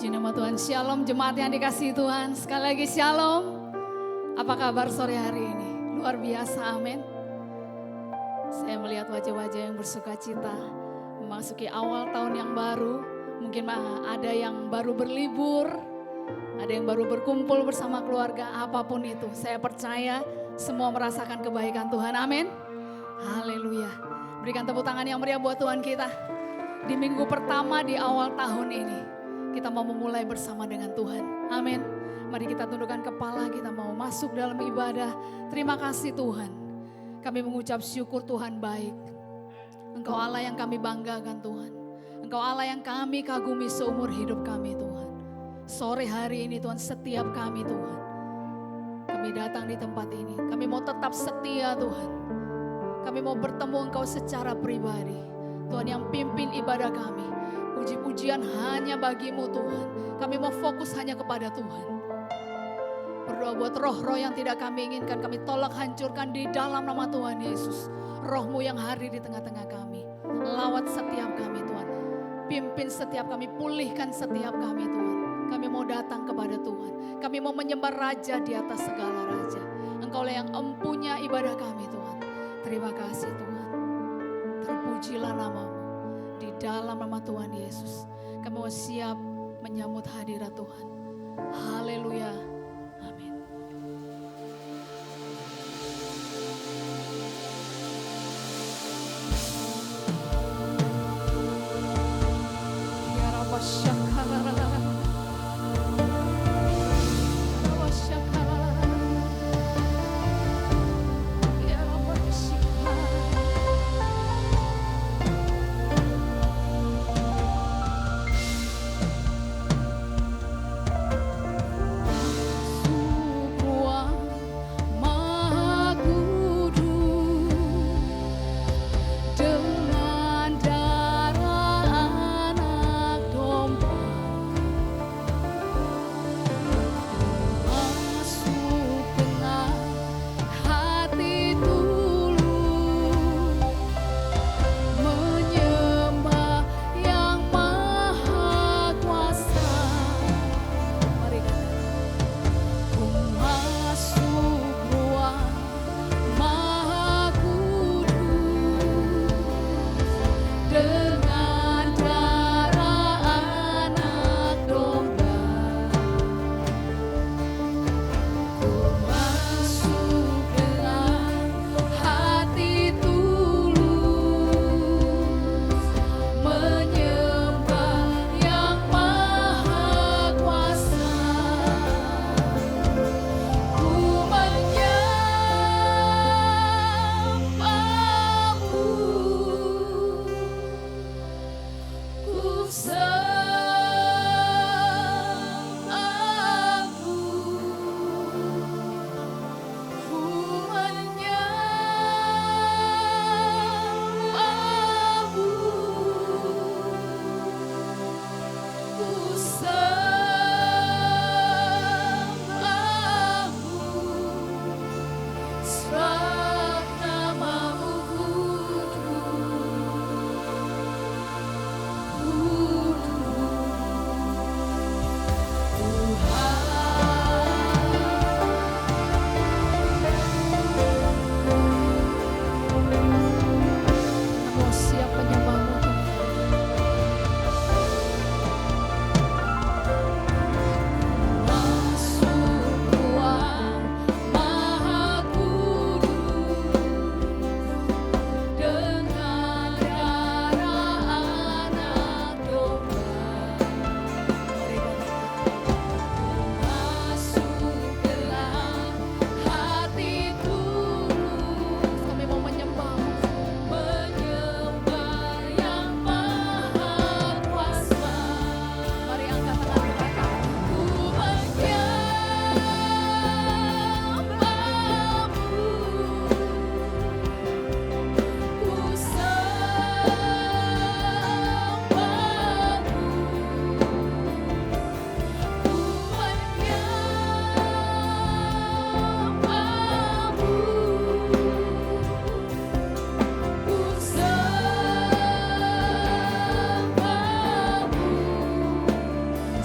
Puji nama Tuhan. Shalom jemaat yang dikasihi Tuhan. Sekali lagi shalom. Apa kabar sore hari ini? Luar biasa, amin. Saya melihat wajah-wajah yang bersuka cita memasuki awal tahun yang baru. Mungkin ada yang baru berlibur, ada yang baru berkumpul bersama keluarga, apapun itu. Saya percaya semua merasakan kebaikan Tuhan, amin. Haleluya. Berikan tepuk tangan yang meriah buat Tuhan kita. Di minggu pertama di awal tahun ini, kita mau memulai bersama dengan Tuhan. Amin. Mari kita tundukkan kepala, kita mau masuk dalam ibadah. Terima kasih Tuhan. Kami mengucap syukur Tuhan baik. Engkau Allah yang kami banggakan Tuhan. Engkau Allah yang kami kagumi seumur hidup kami Tuhan. Sore hari ini Tuhan, setiap kami Tuhan, kami datang di tempat ini. Kami mau tetap setia Tuhan. Kami mau bertemu Engkau secara pribadi. Tuhan yang pimpin ibadah kami. Puji-pujian hanya bagi-Mu Tuhan. Kami mau fokus hanya kepada Tuhan. Berdoa buat roh-roh yang tidak kami inginkan, kami tolak hancurkan di dalam nama Tuhan Yesus. Roh-Mu yang hadir di tengah-tengah kami. Lawat setiap kami Tuhan. Pimpin setiap kami, pulihkan setiap kami Tuhan. Kami mau datang kepada Tuhan. Kami mau menyembah Raja di atas segala Raja. Engkau lah yang empunya ibadah kami Tuhan. Terima kasih Tuhan. Terpujilah nama-Mu di dalam nama Tuhan Yesus. Kami mau siap menyambut hadirat Tuhan. Haleluya. Amin. Ya Rabba Syakara.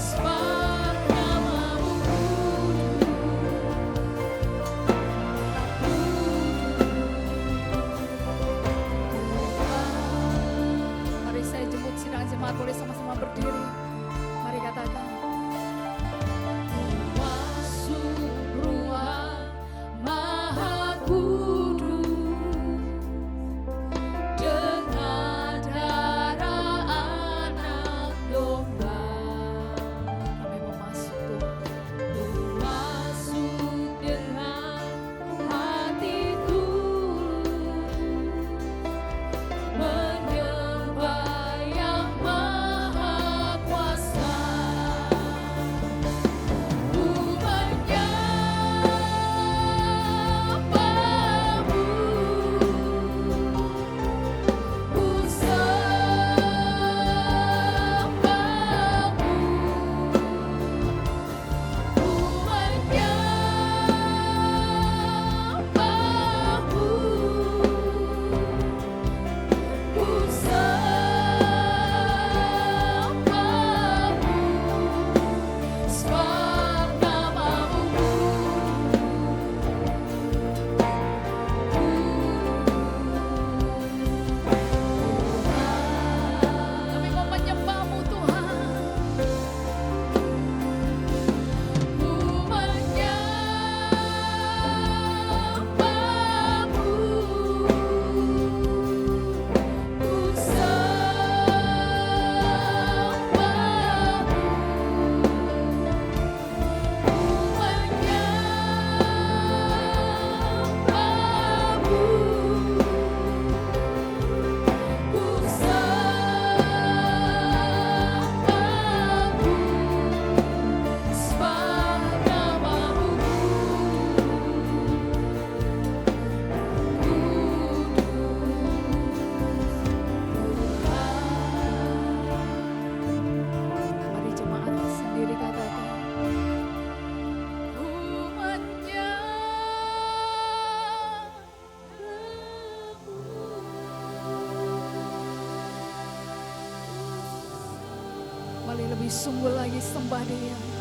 Spot sungguh lagi sembah Dia.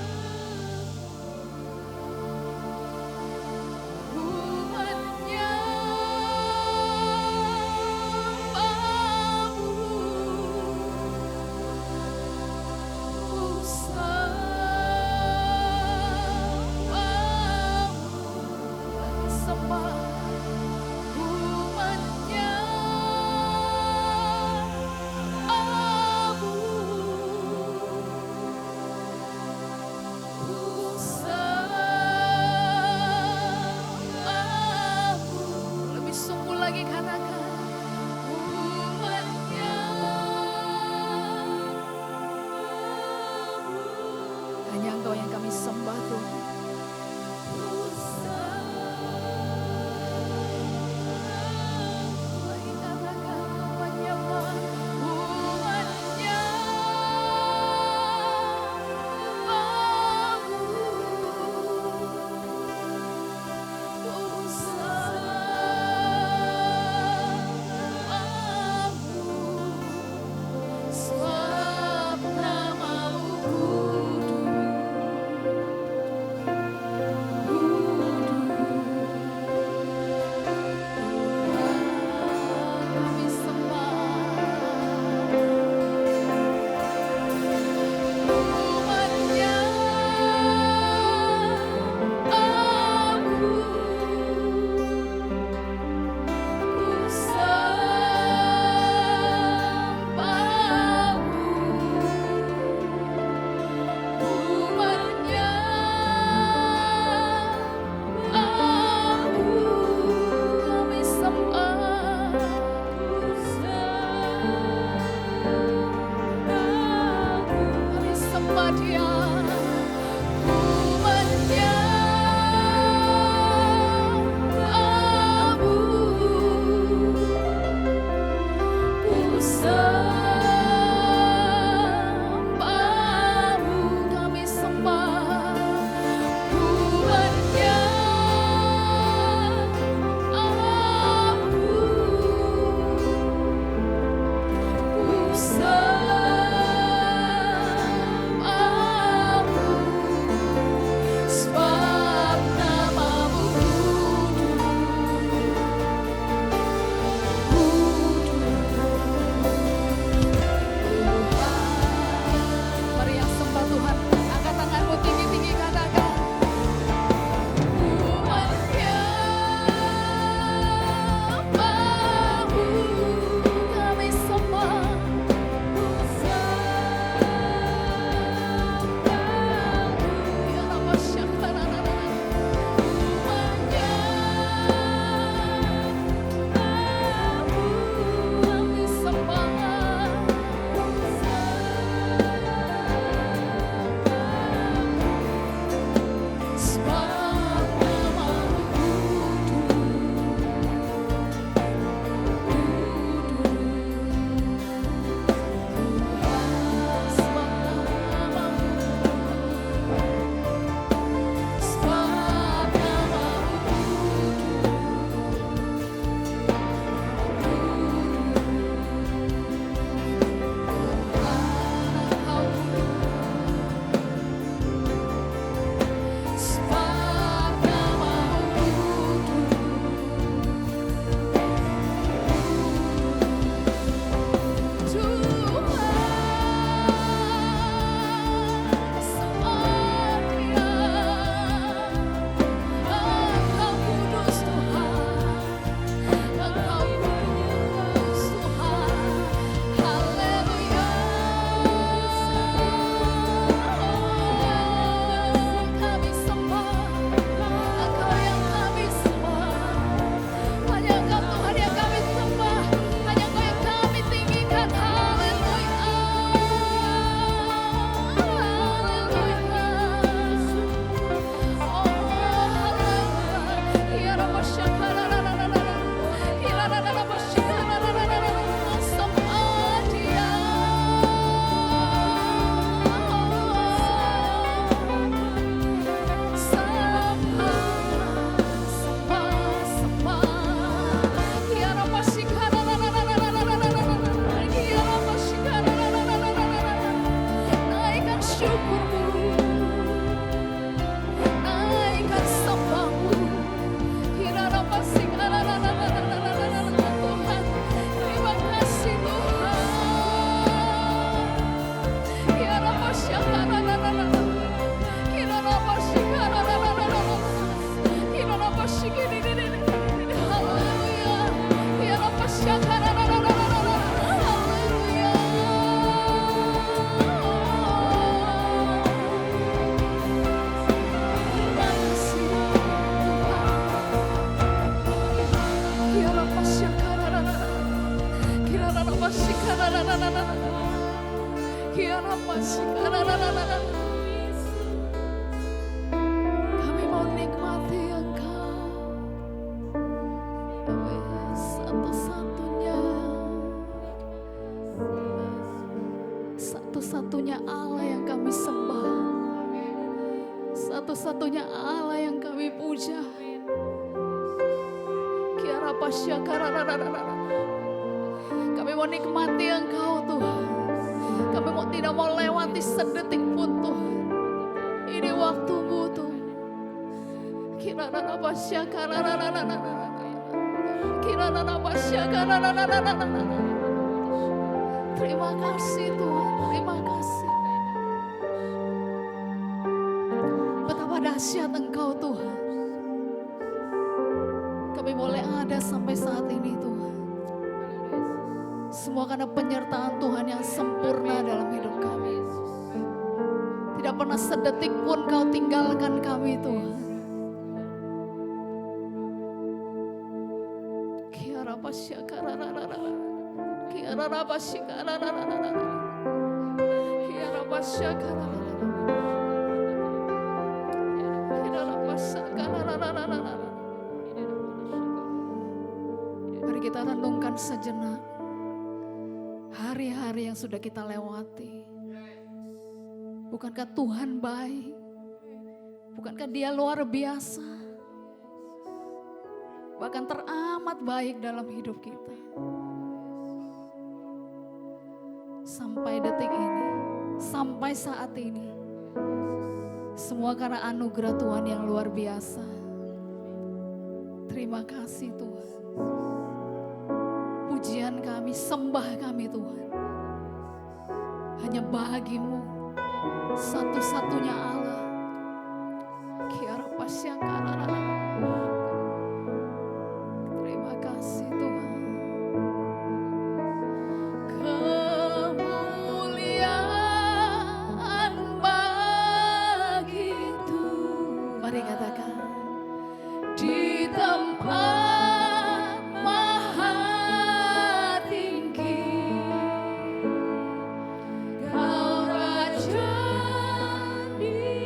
syukurmu, naikkan sembahmu. Kirarapasi Tuhan, terima kasih Tuhan. Kirarapasya kirarapasya kirarapasya haleluya. Kirarapasya haleluya. Terima kasih kami mau nikmati Engkau, satu-satunya Allah yang kami sembah, satu-satunya Allah yang kami puja. Kami mau nikmati Engkau Tuhan. Kami tidak mau lewati sedetik pun Tuhan. Ini waktu-Mu Tuhan. Terima kasih Tuhan, terima kasih. Betapa dahsyat Engkau Tuhan. Kami boleh ada sampai saat ini Tuhan. Semua karena penyertaan Tuhan yang sempurna dalam hidup kami. Tidak pernah sedetik pun Kau tinggalkan kami Tuhan. Mari kita renungkan sejenak hari-hari yang sudah kita lewati. Bukankah Tuhan baik? Bukankah Dia luar biasa? Bahkan teramat baik dalam hidup kita. Sampai detik ini, sampai saat ini, semua karena anugerah Tuhan yang luar biasa. Terima kasih Tuhan. Pujian kami, sembah kami Tuhan, hanya bagi-Mu, satu-satunya Allah. Terima kasih Tuhan. Kemuliaan bagi Tuhan. Mari katakan, di tempat maha tinggi, Kau Raja di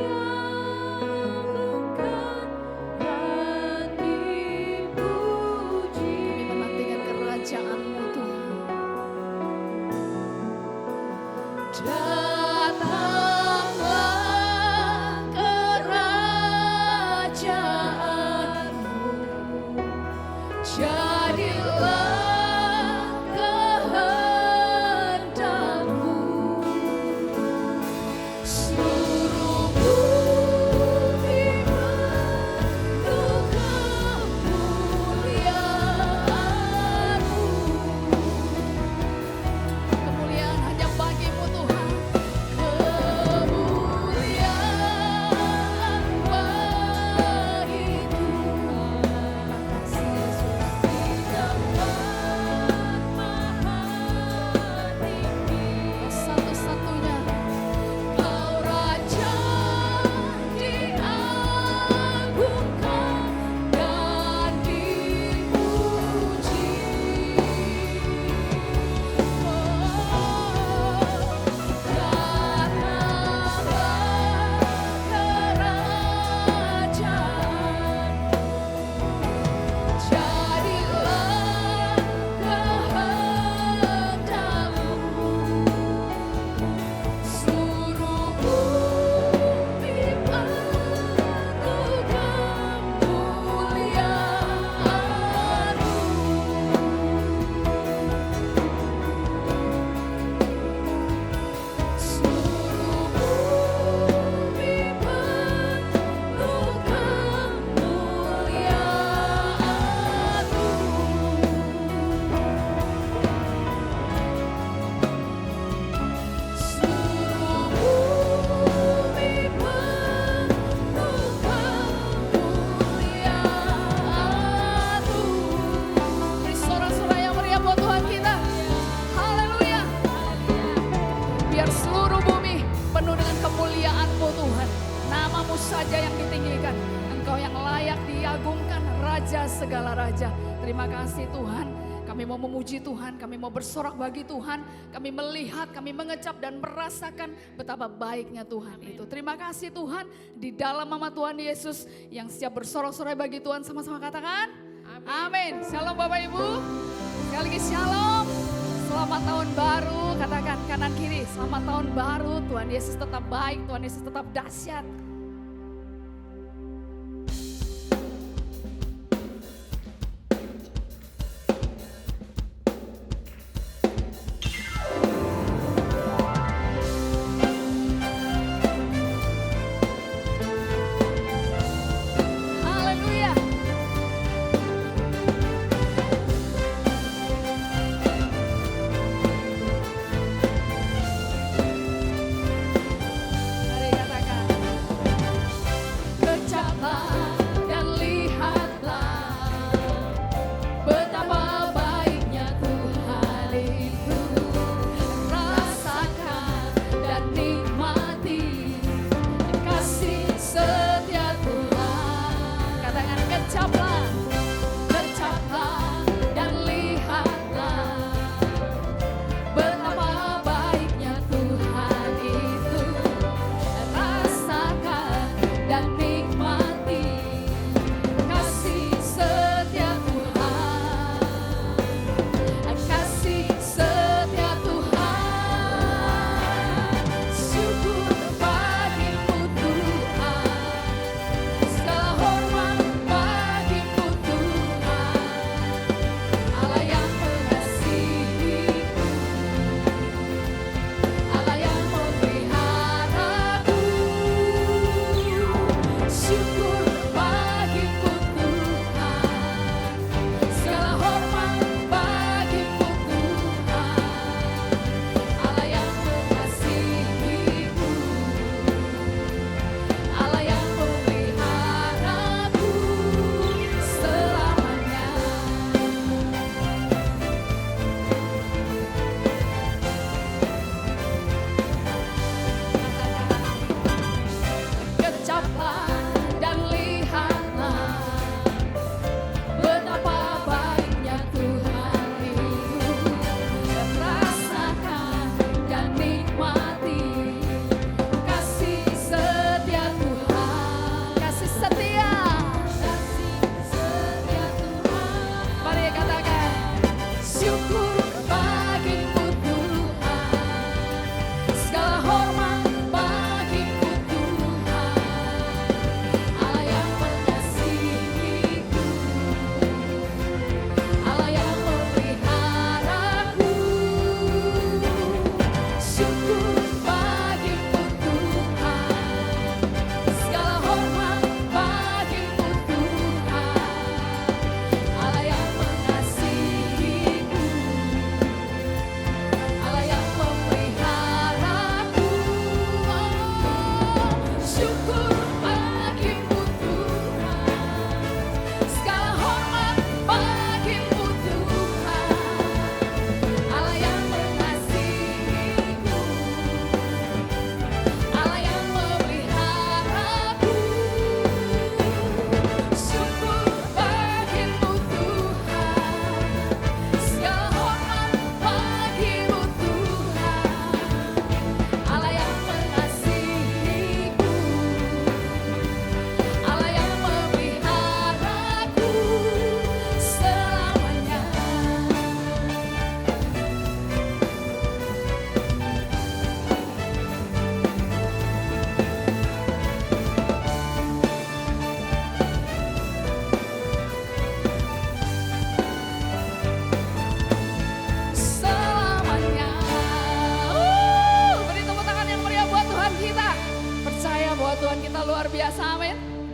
Engkau saja yang ditinggikan, Engkau yang layak diagungkan, Raja segala raja. Terima kasih Tuhan. Kami mau memuji Tuhan, kami mau bersorak bagi Tuhan, kami melihat, kami mengecap dan merasakan betapa baiknya Tuhan itu. Terima kasih Tuhan, di dalam nama Tuhan Yesus yang siap bersorak-sorai bagi Tuhan, sama-sama katakan amin. Shalom Bapak Ibu, sekali lagi shalom. Selamat tahun baru, katakan kanan kiri, selamat tahun baru. Tuhan Yesus tetap baik, Tuhan Yesus tetap dahsyat.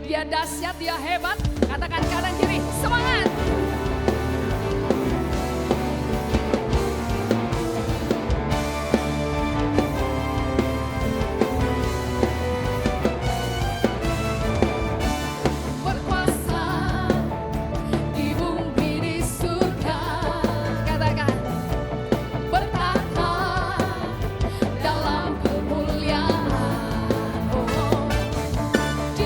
Dia dahsyat, dia hebat. Katakan kanan kiri, semangat. Di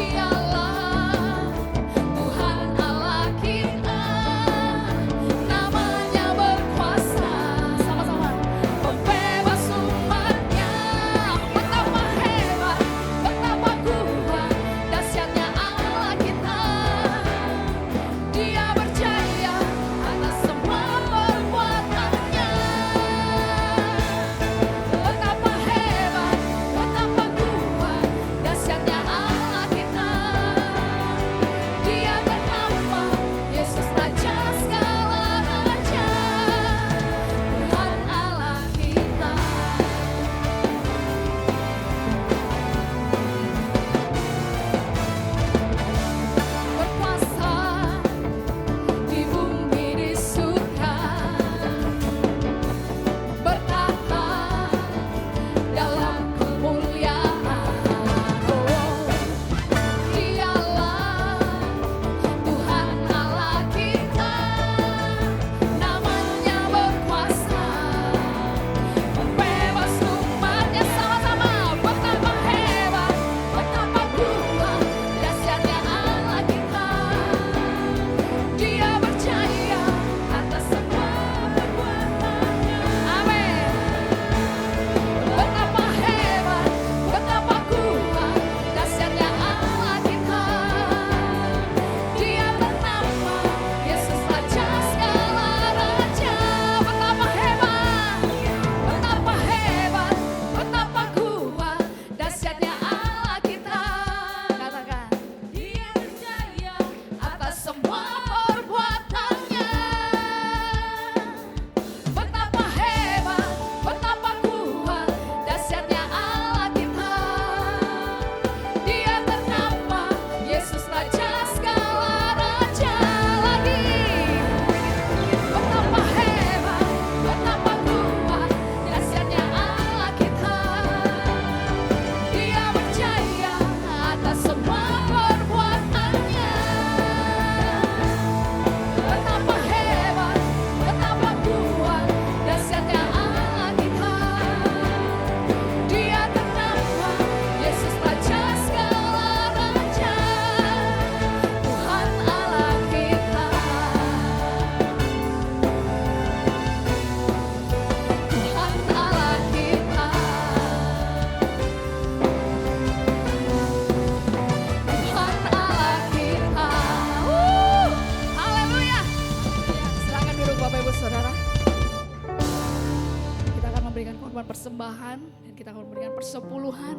persembahan dan kita akan memberikan persepuluhan.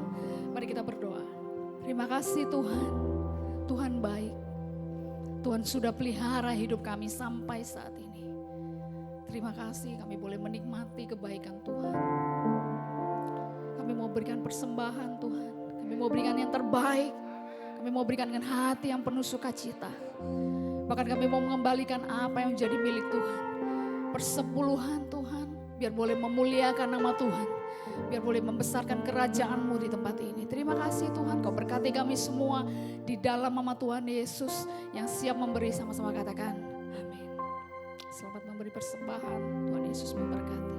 Mari kita berdoa. Terima kasih Tuhan, Tuhan baik. Tuhan sudah pelihara hidup kami sampai saat ini. Terima kasih kami boleh menikmati kebaikan Tuhan. Kami mau berikan persembahan Tuhan. Kami mau berikan yang terbaik. Kami mau berikan dengan hati yang penuh sukacita. Bahkan kami mau mengembalikan apa yang menjadi milik Tuhan. Persepuluhan Tuhan, biar boleh memuliakan nama Tuhan. Biar boleh membesarkan kerajaan-Mu di tempat ini. Terima kasih Tuhan, Kau berkati kami semua di dalam nama Tuhan Yesus yang siap memberi, sama-sama katakan amin. Selamat memberi persembahan, Tuhan Yesus memberkati.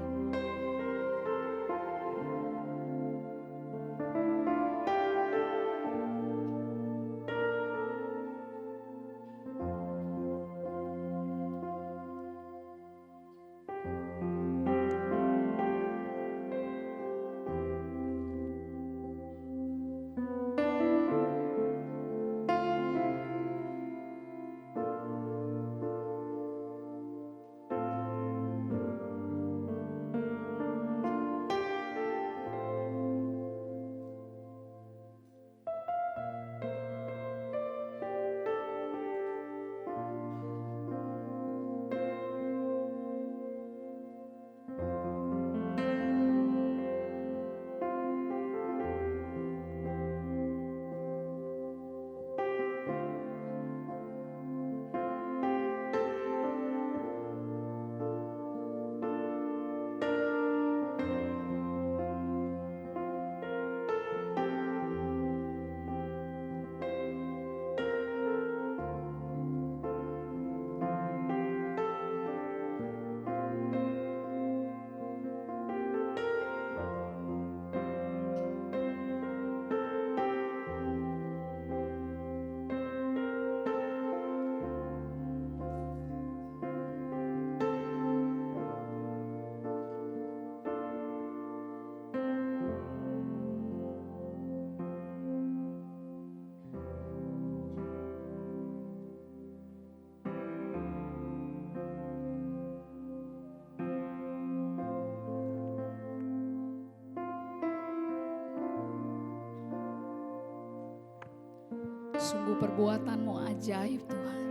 Sungguh perbuatan-Mu ajaib Tuhan.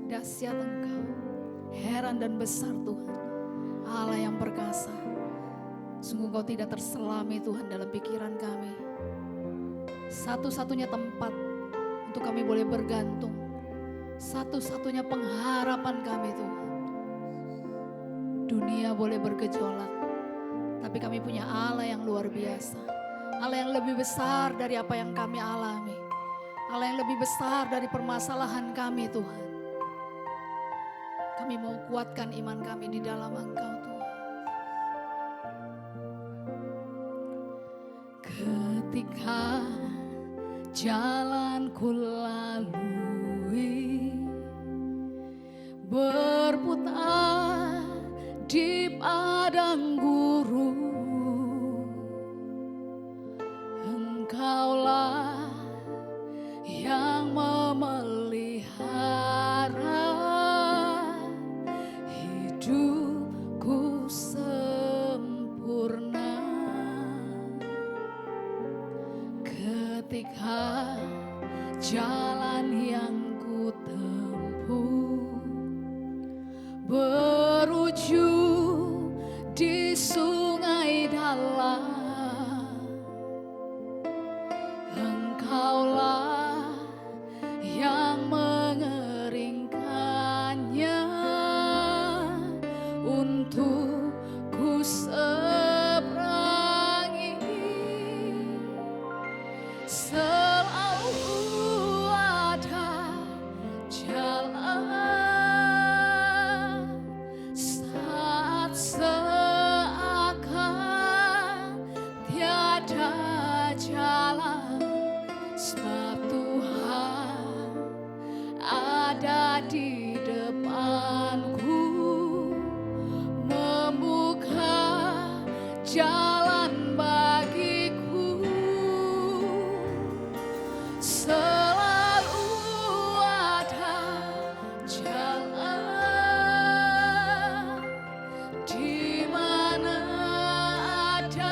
Dahsyat Engkau, heran dan besar Tuhan. Allah yang perkasa. Sungguh Engkau tidak terselami Tuhan dalam pikiran kami. Satu-satunya tempat untuk kami boleh bergantung. Satu-satunya pengharapan kami Tuhan. Dunia boleh bergejolak, tapi kami punya Allah yang luar biasa. Allah yang lebih besar dari apa yang kami alami. Allah yang lebih besar dari permasalahan kami Tuhan. Kami mau kuatkan iman kami di dalam Engkau Tuhan. Ketika jalan ku lalui berputar di padang gurun, Engkaulah yang memelihara hidupku sempurna. Ketika jalan yang ku tempuh berujung di sungai dalam, Engkaulah yang mengeringkannya untuk ku seberangi. Selalu ada jalan saat seakan tiada jalan, sebab Tuhan ada di depanku, membuka jalan bagiku. Selalu ada jalan di mana ada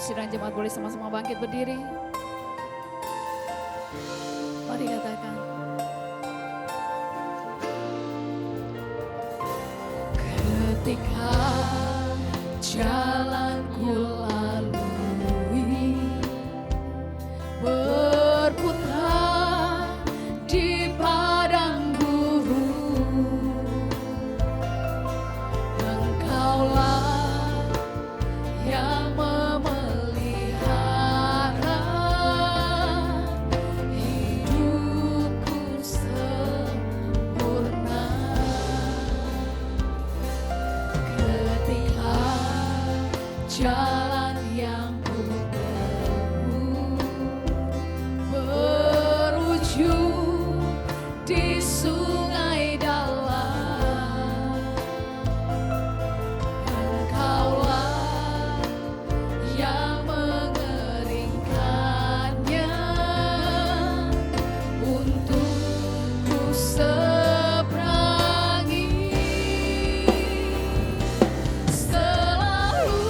sidang jemaat boleh sama-sama bangkit berdiri. Mari katakan. Ketika jalanku lalui berputar di padang gurun, Engkaulah yang memelihara hidupku sempurna. Ketika jalan yang ku tempuh berujung di sungai dalam, Engkaulah yang mengeringkannya untuk ku seberangi. Selalu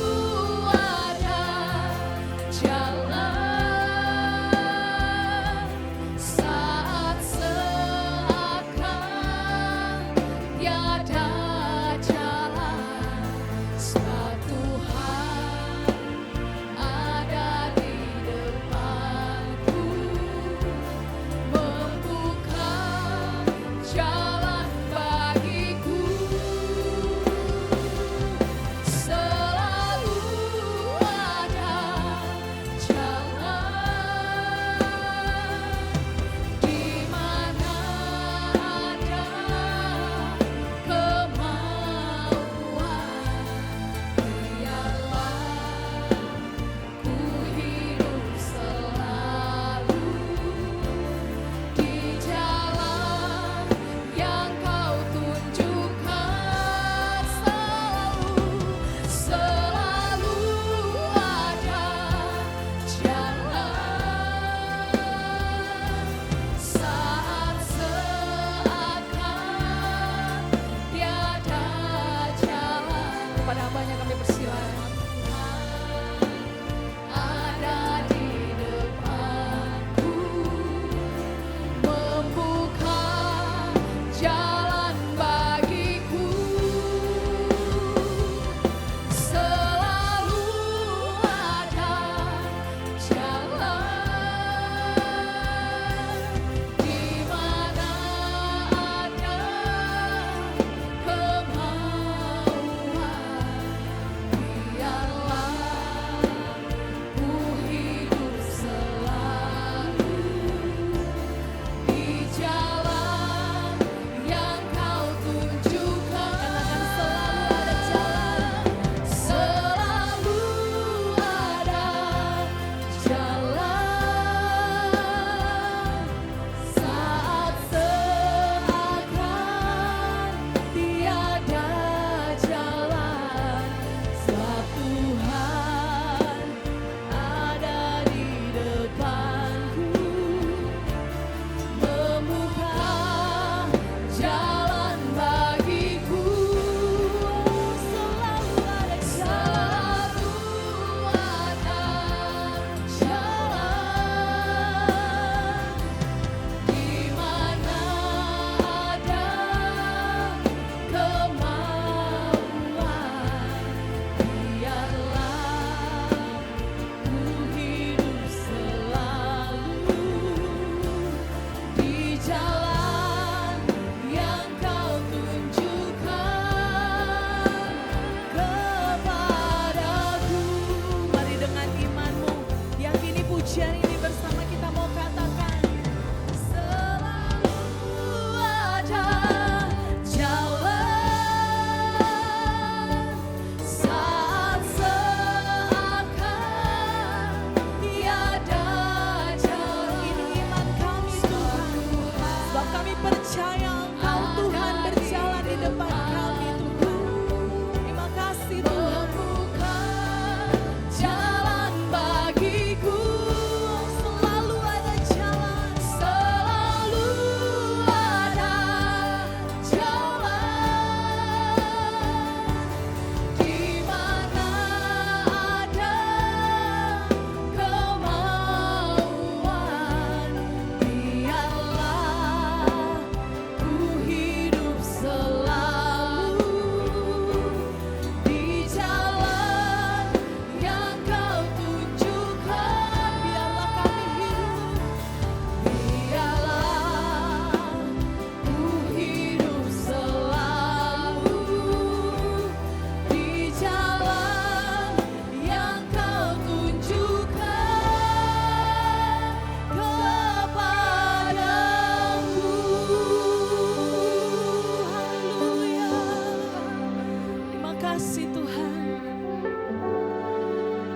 kasih Tuhan.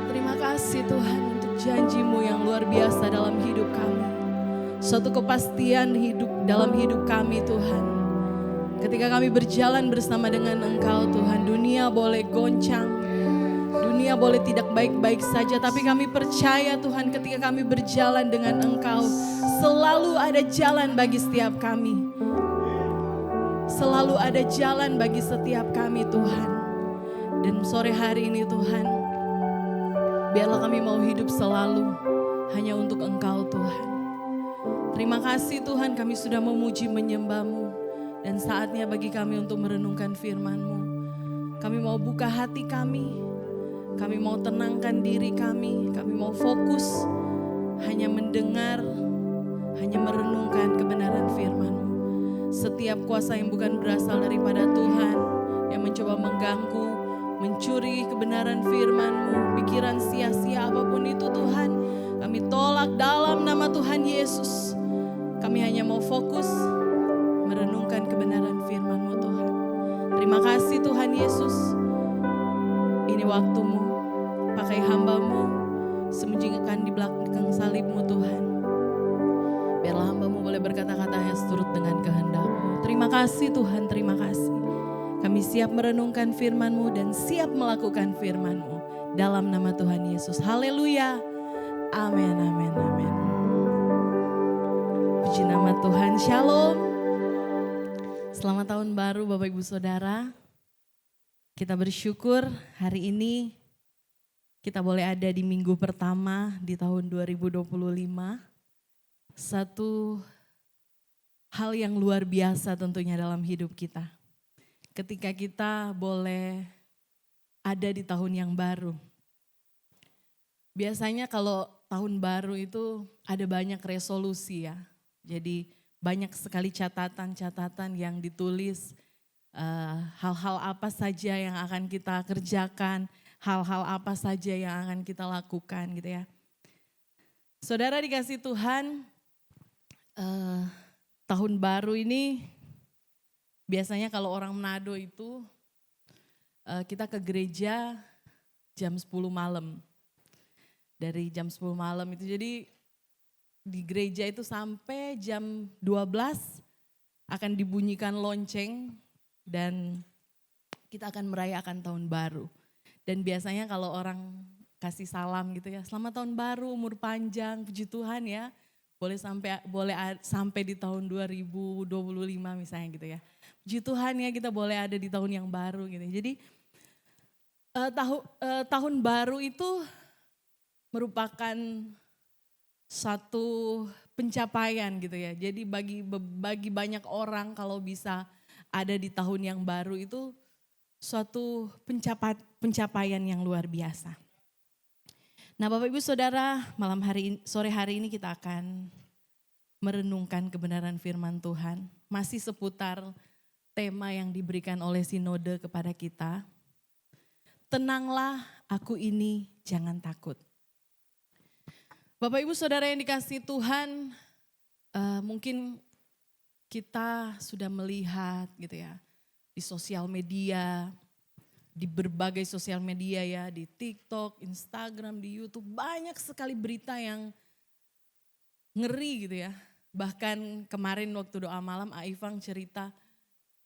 Terima kasih Tuhan untuk janji-Mu yang luar biasa dalam hidup kami. Suatu kepastian hidup dalam hidup kami Tuhan. Ketika kami berjalan bersama dengan Engkau Tuhan, dunia boleh goncang, dunia boleh tidak baik-baik saja, tapi kami percaya Tuhan ketika kami berjalan dengan Engkau, selalu ada jalan bagi setiap kami. Selalu ada jalan bagi setiap kami Tuhan. Dan sore hari ini Tuhan, biarlah kami mau hidup selalu hanya untuk Engkau Tuhan. Terima kasih Tuhan, kami sudah memuji menyembah-Mu. Dan saatnya bagi kami untuk merenungkan firman-Mu. Kami mau buka hati kami mau tenangkan diri kami mau fokus hanya mendengar, hanya merenungkan kebenaran firman-Mu. Setiap kuasa yang bukan berasal daripada Tuhan, yang mencoba mengganggu, mencuri kebenaran firman-Mu, pikiran sia-sia apapun itu Tuhan, kami tolak dalam nama Tuhan Yesus. Kami hanya mau fokus merenungkan kebenaran firman-Mu Tuhan. Terima kasih Tuhan Yesus. Ini waktu-Mu, pakai hamba-Mu, sembunyikan di belakang salib-Mu Tuhan. Biarlah hamba-Mu boleh berkata-kata yang seturut dengan kehendak-Mu. Terima kasih Tuhan, terima kasih. Kami siap merenungkan firman-Mu dan siap melakukan firman-Mu. Dalam nama Tuhan Yesus, haleluya. Amin, amin, amin. Puji nama Tuhan, shalom. Selamat tahun baru Bapak Ibu Saudara. Kita bersyukur hari ini kita boleh ada di minggu pertama di tahun 2025. Satu hal yang luar biasa tentunya dalam hidup kita. Ketika kita boleh ada di tahun yang baru. Biasanya kalau tahun baru itu ada banyak resolusi ya. Jadi banyak sekali catatan-catatan yang ditulis, hal-hal apa saja yang akan kita kerjakan, hal-hal apa saja yang akan kita lakukan gitu ya. Saudara dikasih Tuhan, tahun baru ini biasanya kalau orang Manado itu kita ke gereja jam 10 malam. Dari jam 10 malam itu jadi di gereja itu sampai jam 12 akan dibunyikan lonceng dan kita akan merayakan tahun baru. Dan biasanya kalau orang kasih salam gitu ya, selamat tahun baru, umur panjang, puji Tuhan ya. Boleh sampai di tahun 2025 misalnya gitu ya. Puji Tuhan ya kita boleh ada di tahun yang baru gitu. Jadi tahun baru itu merupakan satu pencapaian gitu ya. Jadi bagi banyak orang kalau bisa ada di tahun yang baru itu suatu pencapaian yang luar biasa. Nah Bapak Ibu Saudara, sore hari ini kita akan merenungkan kebenaran firman Tuhan. Masih seputar tema yang diberikan oleh sinode kepada kita. Tenanglah, aku ini, jangan takut. Bapak Ibu Saudara yang dikasihi Tuhan, mungkin kita sudah melihat gitu ya di sosial media, di berbagai sosial media ya, di TikTok, Instagram, di YouTube, banyak sekali berita yang ngeri gitu ya. Bahkan kemarin waktu doa malam Aifang cerita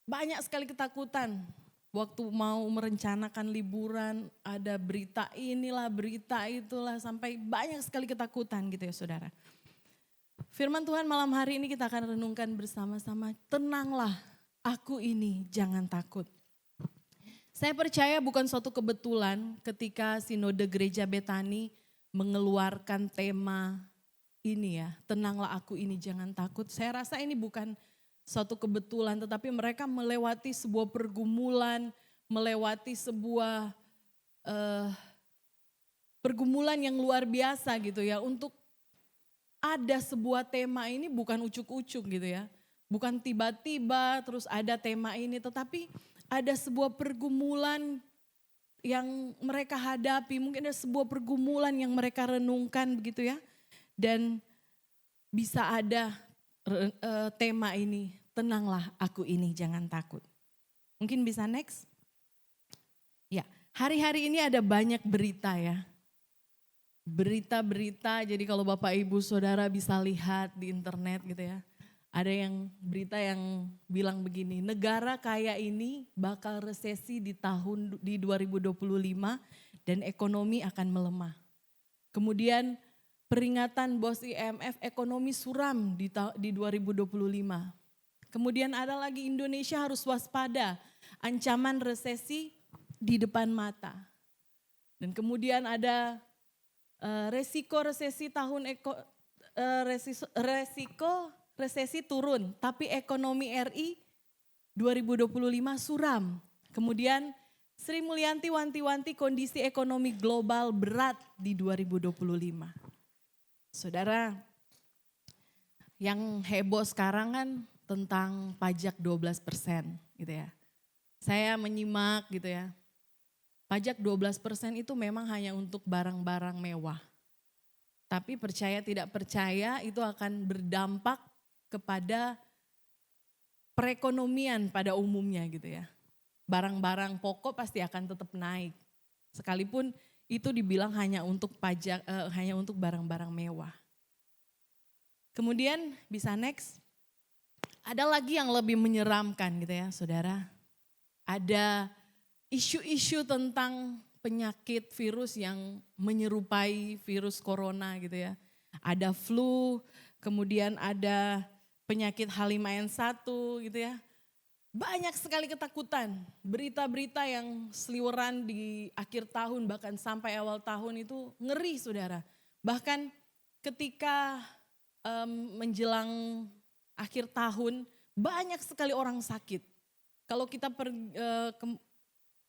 banyak sekali ketakutan. Waktu mau merencanakan liburan ada berita inilah, berita itulah, sampai banyak sekali ketakutan gitu ya saudara. Firman Tuhan malam hari ini kita akan renungkan bersama-sama, tenanglah aku ini jangan takut. Saya percaya bukan suatu kebetulan ketika Sinode Gereja Betani mengeluarkan tema ini ya, tenanglah aku ini jangan takut. Saya rasa ini bukan suatu kebetulan, tetapi mereka melewati sebuah pergumulan, melewati sebuah pergumulan yang luar biasa gitu ya. Untuk ada sebuah tema ini bukan ucuk-ucuk gitu ya. Bukan tiba-tiba terus ada tema ini, tetapi ada sebuah pergumulan yang mereka hadapi. Mungkin ada sebuah pergumulan yang mereka renungkan begitu ya. Dan bisa ada tema ini, tenanglah aku ini jangan takut. Mungkin bisa next. Ya, hari-hari ini ada banyak berita ya. Berita-berita, jadi kalau Bapak Ibu Saudara bisa lihat di internet gitu ya. Ada yang berita yang bilang begini, negara kaya ini bakal resesi di 2025 dan ekonomi akan melemah. Kemudian peringatan bos IMF ekonomi suram di 2025. Kemudian ada lagi Indonesia harus waspada, ancaman resesi di depan mata. Dan kemudian ada resiko resesi resesi turun, tapi ekonomi RI 2025 suram. Kemudian Sri Mulyanti wanti-wanti kondisi ekonomi global berat di 2025. Saudara, yang heboh sekarang kan tentang pajak 12% gitu ya. Saya menyimak gitu ya. Pajak 12% itu memang hanya untuk barang-barang mewah. Tapi percaya tidak percaya itu akan berdampak kepada perekonomian pada umumnya gitu ya. Barang-barang pokok pasti akan tetap naik. Sekalipun itu dibilang hanya untuk hanya untuk barang-barang mewah. Kemudian bisa next. Ada lagi yang lebih menyeramkan gitu ya saudara. Ada isu-isu tentang penyakit virus yang menyerupai virus corona gitu ya. Ada flu, kemudian ada penyakit H5N1 gitu ya. Banyak sekali ketakutan, berita-berita yang seliweran di akhir tahun bahkan sampai awal tahun itu ngeri saudara. Bahkan ketika menjelang akhir tahun banyak sekali orang sakit. Kalau kita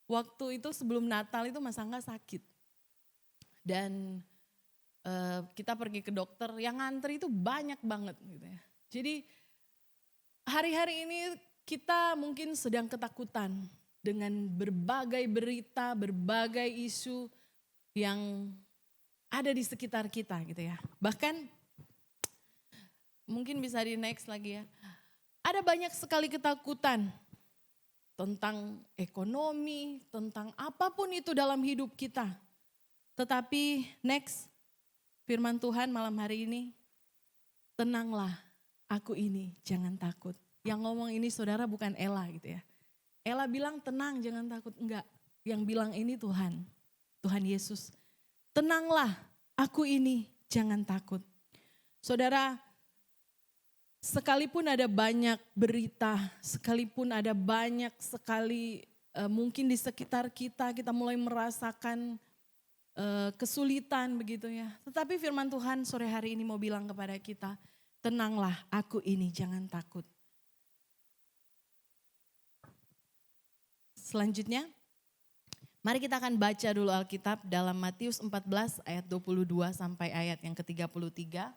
waktu itu sebelum Natal itu Mas Angga sakit. Dan kita pergi ke dokter yang ngantri itu banyak banget gitu ya. Jadi hari-hari ini kita mungkin sedang ketakutan dengan berbagai berita, berbagai isu yang ada di sekitar kita gitu ya. Bahkan mungkin bisa di next lagi ya. Ada banyak sekali ketakutan tentang ekonomi, tentang apapun itu dalam hidup kita. Tetapi next, firman Tuhan malam hari ini, tenanglah aku ini jangan takut. Yang ngomong ini saudara bukan Ella gitu ya. Ella bilang tenang jangan takut, enggak. Yang bilang ini Tuhan, Tuhan Yesus. Tenanglah aku ini jangan takut. Saudara, sekalipun ada banyak berita, sekalipun ada banyak sekali mungkin di sekitar kita mulai merasakan kesulitan begitu ya. Tetapi firman Tuhan sore hari ini mau bilang kepada kita, tenanglah aku ini jangan takut. Selanjutnya, mari kita akan baca dulu Alkitab dalam Matius 14 ayat 22 sampai ayat yang ke-33.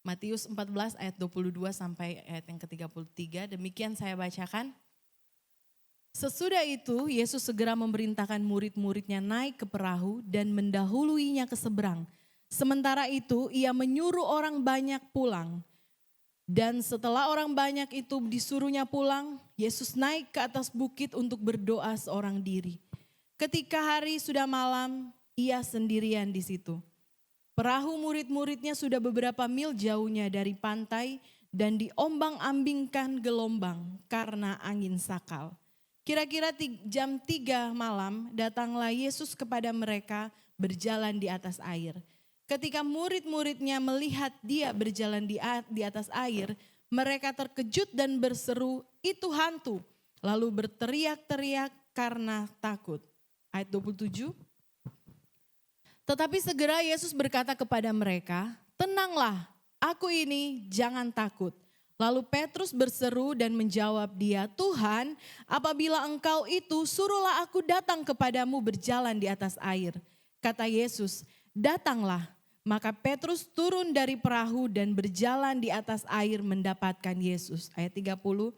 Matius 14 ayat 22 sampai ayat yang ke-33, demikian saya bacakan. Sesudah itu Yesus segera memerintahkan murid-muridnya naik ke perahu dan mendahuluinya ke seberang. Sementara itu ia menyuruh orang banyak pulang. Dan setelah orang banyak itu disuruhnya pulang, Yesus naik ke atas bukit untuk berdoa seorang diri. Ketika hari sudah malam, ia sendirian di situ. Perahu murid-muridnya sudah beberapa mil jauhnya dari pantai dan diombang-ambingkan gelombang karena angin sakal. Kira-kira jam 3 malam datanglah Yesus kepada mereka berjalan di atas air. Ketika murid-muridnya melihat dia berjalan di atas air, mereka terkejut dan berseru, "Itu hantu!" Lalu berteriak-teriak karena takut. Ayat 27. Tetapi segera Yesus berkata kepada mereka, "Tenanglah, aku ini, jangan takut." Lalu Petrus berseru dan menjawab dia, "Tuhan, apabila engkau itu, suruhlah aku datang kepadamu berjalan di atas air." Kata Yesus, "Datanglah." Maka Petrus turun dari perahu dan berjalan di atas air mendapatkan Yesus. Ayat 30.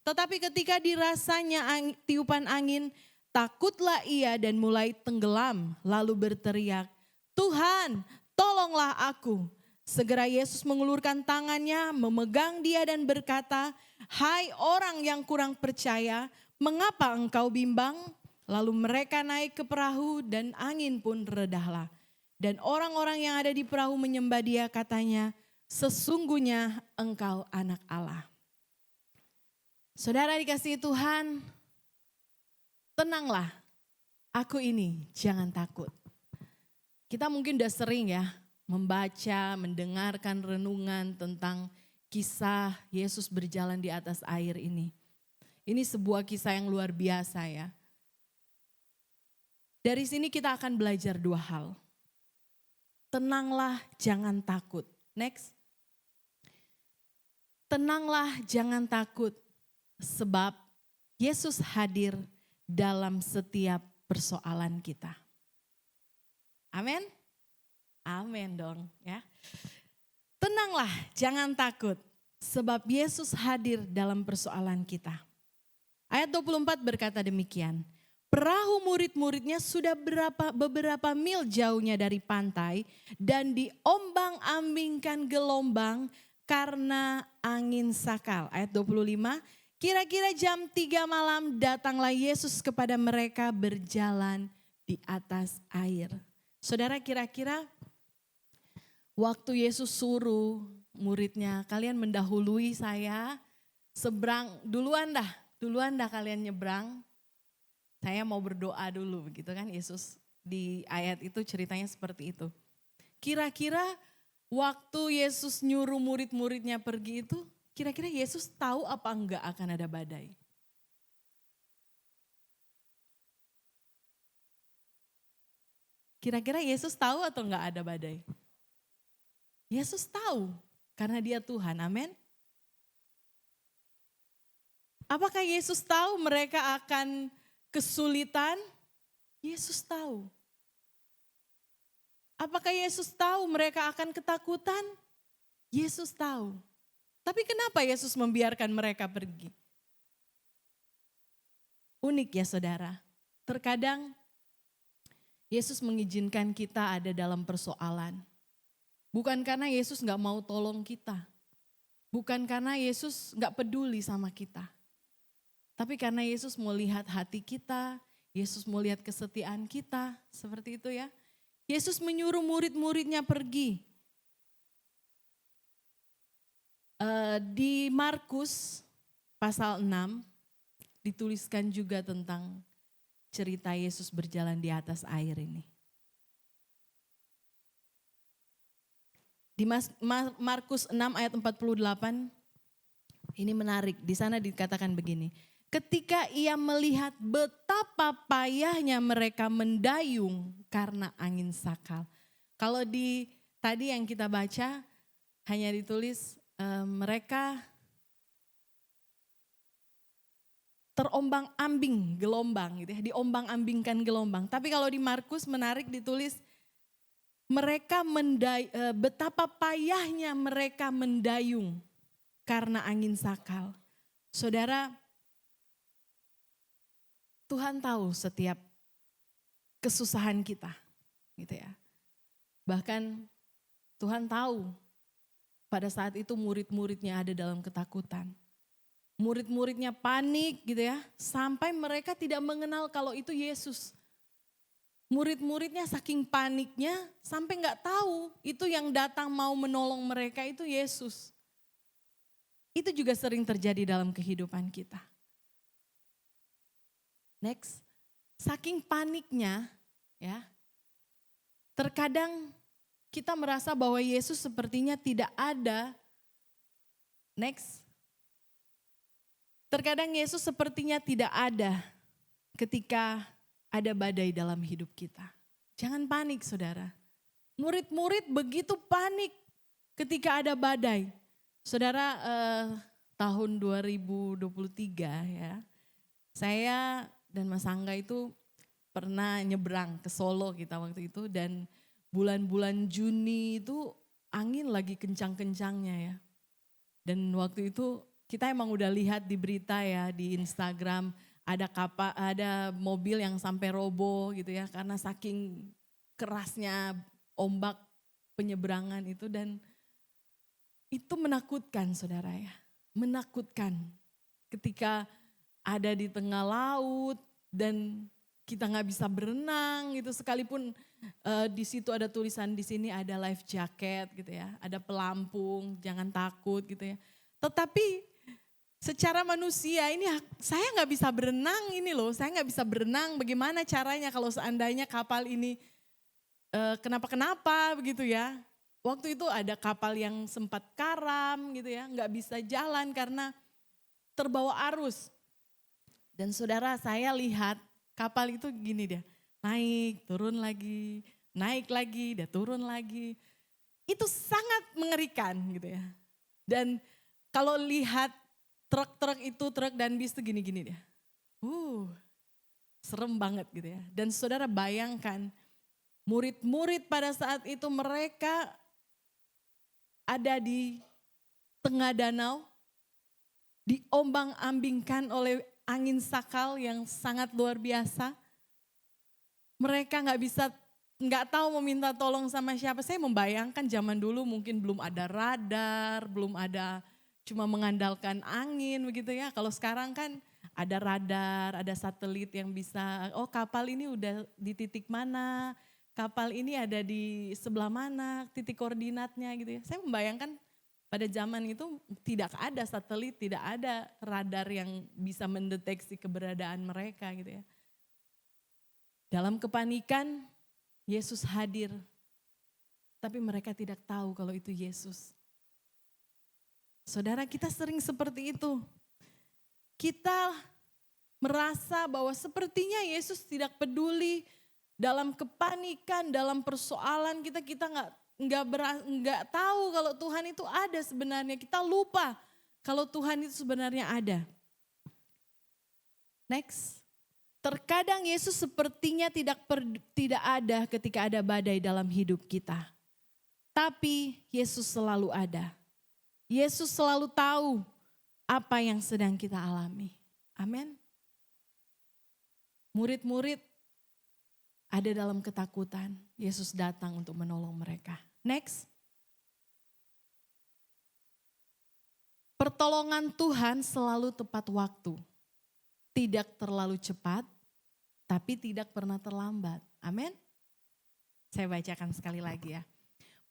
Tetapi ketika dirasanya tiupan angin, takutlah ia dan mulai tenggelam. Lalu berteriak, "Tuhan, tolonglah aku." Segera Yesus mengulurkan tangannya, memegang dia dan berkata, "Hai orang yang kurang percaya, mengapa engkau bimbang?" Lalu mereka naik ke perahu dan angin pun redahlah. Dan orang-orang yang ada di perahu menyembah dia, katanya, "Sesungguhnya engkau anak Allah." Saudara dikasihi Tuhan, tenanglah, aku ini, jangan takut. Kita mungkin udah sering ya membaca, mendengarkan renungan tentang kisah Yesus berjalan di atas air ini. Ini sebuah kisah yang luar biasa ya. Dari sini kita akan belajar dua hal. Tenanglah, jangan takut. Next. Tenanglah, jangan takut. Sebab Yesus hadir dalam setiap persoalan kita. Amin. Amin dong ya. Tenanglah, jangan takut. Sebab Yesus hadir dalam persoalan kita. Ayat 24 berkata demikian. Perahu murid-muridnya sudah beberapa mil jauhnya dari pantai dan diombang-ambingkan gelombang karena angin sakal. Ayat 25, kira-kira jam 3 malam datanglah Yesus kepada mereka berjalan di atas air. Saudara, kira-kira waktu Yesus suruh muridnya, kalian mendahului saya, seberang, duluan dah kalian nyebrang. Saya mau berdoa dulu, begitu kan Yesus di ayat itu ceritanya seperti itu. Kira-kira waktu Yesus nyuruh murid-muridnya pergi itu, kira-kira Yesus tahu apa enggak akan ada badai? Kira-kira Yesus tahu atau enggak ada badai? Yesus tahu karena dia Tuhan, amin. Apakah Yesus tahu mereka akan kesulitan? Yesus tahu. Apakah Yesus tahu mereka akan ketakutan? Yesus tahu. Tapi kenapa Yesus membiarkan mereka pergi? Unik ya saudara. Terkadang Yesus mengizinkan kita ada dalam persoalan. Bukan karena Yesus gak mau tolong kita. Bukan karena Yesus gak peduli sama kita. Tapi karena Yesus mau lihat hati kita, Yesus mau lihat kesetiaan kita, seperti itu ya. Yesus menyuruh murid-muridnya pergi. Di Markus pasal 6 dituliskan juga tentang cerita Yesus berjalan di atas air ini. Di Markus 6 ayat 48 ini menarik, di sana dikatakan begini. Ketika ia melihat betapa payahnya mereka mendayung karena angin sakal. Kalau di tadi yang kita baca hanya ditulis mereka terombang-ambing gelombang gitu ya, diombang-ambingkan gelombang. Tapi kalau di Markus menarik ditulis mereka betapa payahnya mereka mendayung karena angin sakal. Saudara, Tuhan tahu setiap kesusahan kita, gitu ya. Bahkan Tuhan tahu pada saat itu murid-muridnya ada dalam ketakutan. Murid-muridnya panik gitu ya, sampai mereka tidak mengenal kalau itu Yesus. Murid-muridnya saking paniknya sampai nggak tahu itu yang datang mau menolong mereka itu Yesus. Itu juga sering terjadi dalam kehidupan kita. Next, saking paniknya ya, terkadang kita merasa bahwa Yesus sepertinya tidak ada. Next, terkadang Yesus sepertinya tidak ada ketika ada badai dalam hidup kita. Jangan panik saudara. Murid-murid begitu panik ketika ada badai. Saudara, tahun 2023 ya, saya dan Mas Angga itu pernah nyebrang ke Solo kita waktu itu, dan bulan-bulan Juni itu angin lagi kencang-kencangnya ya. Dan waktu itu kita emang udah lihat di berita ya, di Instagram ada mobil yang sampai roboh gitu ya karena saking kerasnya ombak penyeberangan itu. Dan Itu menakutkan saudara ya, menakutkan. Ketika ada di tengah laut dan kita nggak bisa berenang gitu, sekalipun di situ ada tulisan di sini ada life jacket gitu ya, ada pelampung, jangan takut gitu ya. Tetapi secara manusia ini saya nggak bisa berenang ini loh, saya nggak bisa berenang. Bagaimana caranya kalau seandainya kapal ini kenapa-kenapa begitu ya? Waktu itu ada kapal yang sempat karam gitu ya, nggak bisa jalan karena terbawa arus. Dan saudara saya lihat kapal itu gini dia, naik lagi, dia turun lagi. Itu sangat mengerikan gitu ya. Dan kalau lihat truk dan bis itu gini-gini dia. Serem banget gitu ya. Dan saudara bayangkan murid-murid pada saat itu mereka ada di tengah danau, diombang-ambingkan oleh angin sakal yang sangat luar biasa. Mereka nggak tahu mau minta tolong sama siapa. Saya membayangkan zaman dulu mungkin belum ada radar, belum ada, cuma mengandalkan angin begitu ya. Kalau sekarang kan ada radar, ada satelit yang bisa, oh kapal ini udah di titik mana, kapal ini ada di sebelah mana, titik koordinatnya gitu ya. Saya membayangkan pada zaman itu tidak ada satelit, tidak ada radar yang bisa mendeteksi keberadaan mereka gitu ya. Dalam kepanikan, Yesus hadir, tapi mereka tidak tahu kalau itu Yesus. Saudara, kita sering seperti itu. Kita merasa bahwa sepertinya Yesus tidak peduli dalam kepanikan, dalam persoalan kita nggak tahu kalau Tuhan itu ada sebenarnya. Kita lupa kalau Tuhan itu sebenarnya ada. Next. Terkadang Yesus sepertinya tidak ada ketika ada badai dalam hidup kita. Tapi Yesus selalu ada. Yesus selalu tahu apa yang sedang kita alami. Amin. Murid-murid ada dalam ketakutan. Yesus datang untuk menolong mereka. Next. Pertolongan Tuhan selalu tepat waktu. Tidak terlalu cepat, tapi tidak pernah terlambat. Amin. Saya bacakan sekali lagi ya.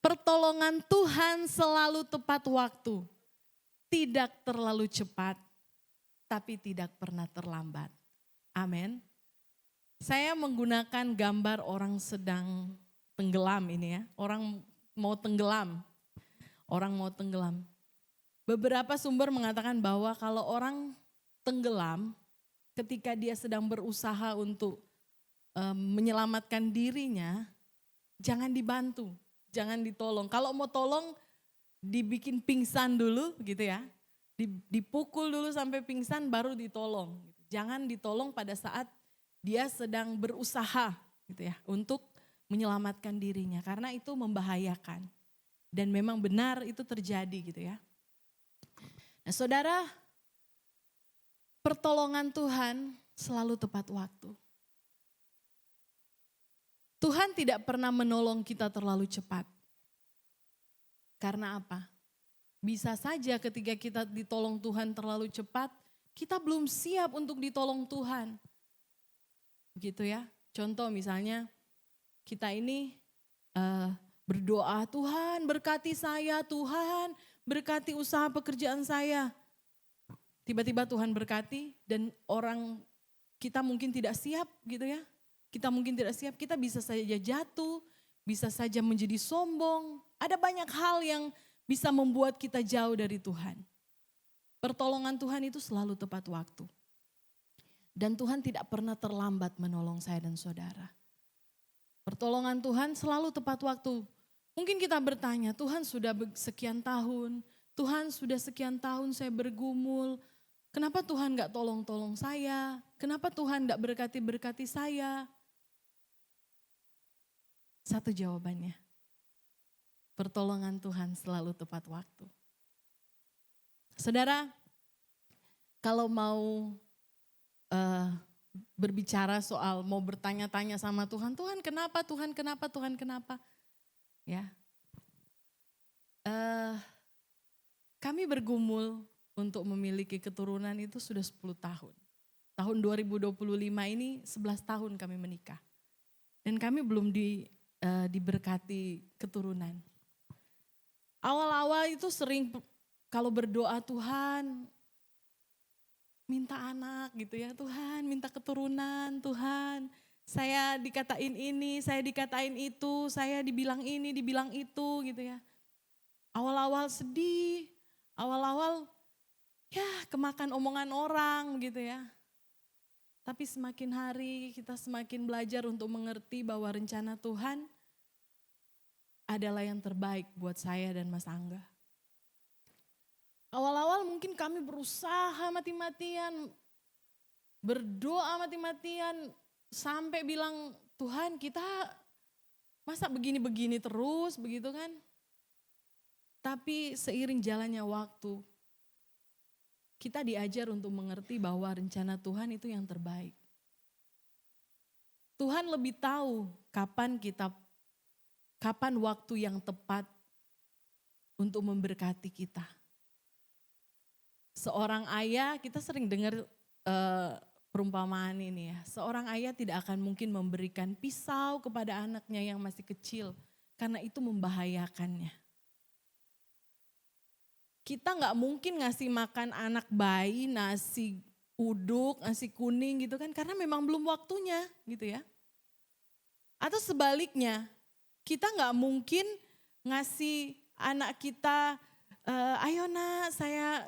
Pertolongan Tuhan selalu tepat waktu. Tidak terlalu cepat, tapi tidak pernah terlambat. Amin. Saya menggunakan gambar orang sedang tenggelam ini ya. Orang mau tenggelam. Beberapa sumber mengatakan bahwa kalau orang tenggelam, ketika dia sedang berusaha untuk menyelamatkan dirinya, jangan dibantu, jangan ditolong. Kalau mau tolong, dibikin pingsan dulu gitu ya. Dipukul dulu sampai pingsan baru ditolong. Jangan ditolong pada saat dia sedang berusaha gitu ya untuk menyelamatkan dirinya karena itu membahayakan. Dan memang benar itu terjadi gitu ya. Nah, saudara, pertolongan Tuhan selalu tepat waktu. Tuhan tidak pernah menolong kita terlalu cepat. Karena apa? Bisa saja ketika kita ditolong Tuhan terlalu cepat, kita belum siap untuk ditolong Tuhan. Gitu ya. Contoh misalnya kita ini berdoa, Tuhan berkati saya, Tuhan berkati usaha pekerjaan saya. Tiba-tiba Tuhan berkati dan kita mungkin tidak siap gitu ya. Kita mungkin tidak siap, kita bisa saja jatuh, bisa saja menjadi sombong. Ada banyak hal yang bisa membuat kita jauh dari Tuhan. Pertolongan Tuhan itu selalu tepat waktu. Dan Tuhan tidak pernah terlambat menolong saya dan saudara. Pertolongan Tuhan selalu tepat waktu. Mungkin kita bertanya, Tuhan sudah sekian tahun, Tuhan sudah sekian tahun saya bergumul, kenapa Tuhan gak tolong-tolong saya? Kenapa Tuhan gak berkati-berkati saya? Satu jawabannya, pertolongan Tuhan selalu tepat waktu. Saudara, kalau mau berbicara soal mau bertanya-tanya sama Tuhan, Tuhan kenapa, Tuhan kenapa, Tuhan kenapa? Ya, kami bergumul untuk memiliki keturunan itu sudah 10 tahun. Tahun 2025 ini 11 tahun kami menikah. Dan kami belum diberkati keturunan. Awal-awal itu sering kalau berdoa, Tuhan minta anak gitu ya, Tuhan minta keturunan, Tuhan saya dikatain ini, saya dikatain itu, saya dibilang ini, dibilang itu gitu ya. Awal-awal sedih, awal-awal ya kemakan omongan orang gitu ya. Tapi semakin hari kita semakin belajar untuk mengerti bahwa rencana Tuhan adalah yang terbaik buat saya dan Mas Angga. Awal-awal mungkin kami berusaha mati-matian, berdoa mati-matian, sampai bilang, Tuhan kita masa begini-begini terus begitu kan. Tapi seiring jalannya waktu, kita diajar untuk mengerti bahwa rencana Tuhan itu yang terbaik. Tuhan lebih tahu kapan waktu yang tepat untuk memberkati kita. Seorang ayah, kita sering dengar perumpamaan ini ya. Seorang ayah tidak akan mungkin memberikan pisau kepada anaknya yang masih kecil karena itu membahayakannya. Kita nggak mungkin ngasih makan anak bayi nasi uduk, nasi kuning gitu kan, karena memang belum waktunya gitu ya. Atau sebaliknya, kita nggak mungkin ngasih anak kita, ayo nak saya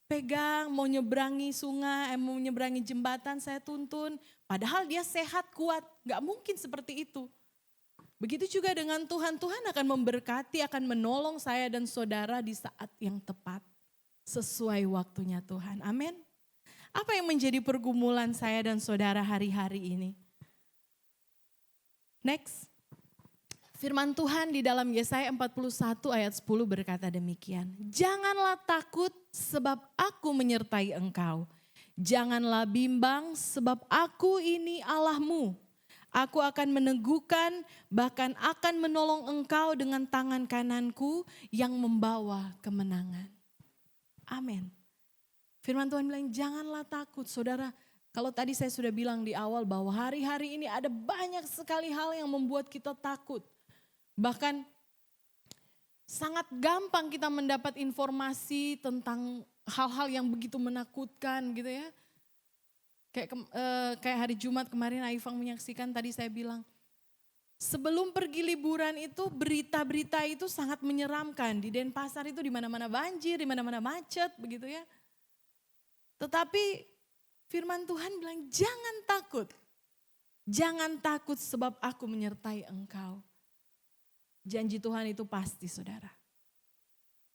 pegang mau nyeberangi sungai, mau nyeberangi jembatan saya tuntun. Padahal dia sehat kuat, nggak mungkin seperti itu. Begitu juga dengan Tuhan, Tuhan akan memberkati, akan menolong saya dan saudara di saat yang tepat. Sesuai waktunya Tuhan, amin. Apa yang menjadi pergumulan saya dan saudara hari-hari ini? Next. Firman Tuhan di dalam Yesaya 41 ayat 10 berkata demikian. Janganlah takut sebab aku menyertai engkau. Janganlah bimbang sebab aku ini Allahmu. Aku akan meneguhkan, bahkan akan menolong engkau dengan tangan kananku yang membawa kemenangan. Amin. Firman Tuhan bilang janganlah takut. Saudara, kalau tadi saya sudah bilang di awal bahwa hari-hari ini ada banyak sekali hal yang membuat kita takut. Bahkan sangat gampang kita mendapat informasi tentang hal-hal yang begitu menakutkan gitu ya. Kayak hari Jumat kemarin Aifang menyaksikan tadi saya bilang. Sebelum pergi liburan itu berita-berita itu sangat menyeramkan. Di Denpasar itu di mana-mana banjir, di mana-mana macet begitu ya. Tetapi firman Tuhan bilang jangan takut. Jangan takut sebab aku menyertai engkau. Janji Tuhan itu pasti saudara.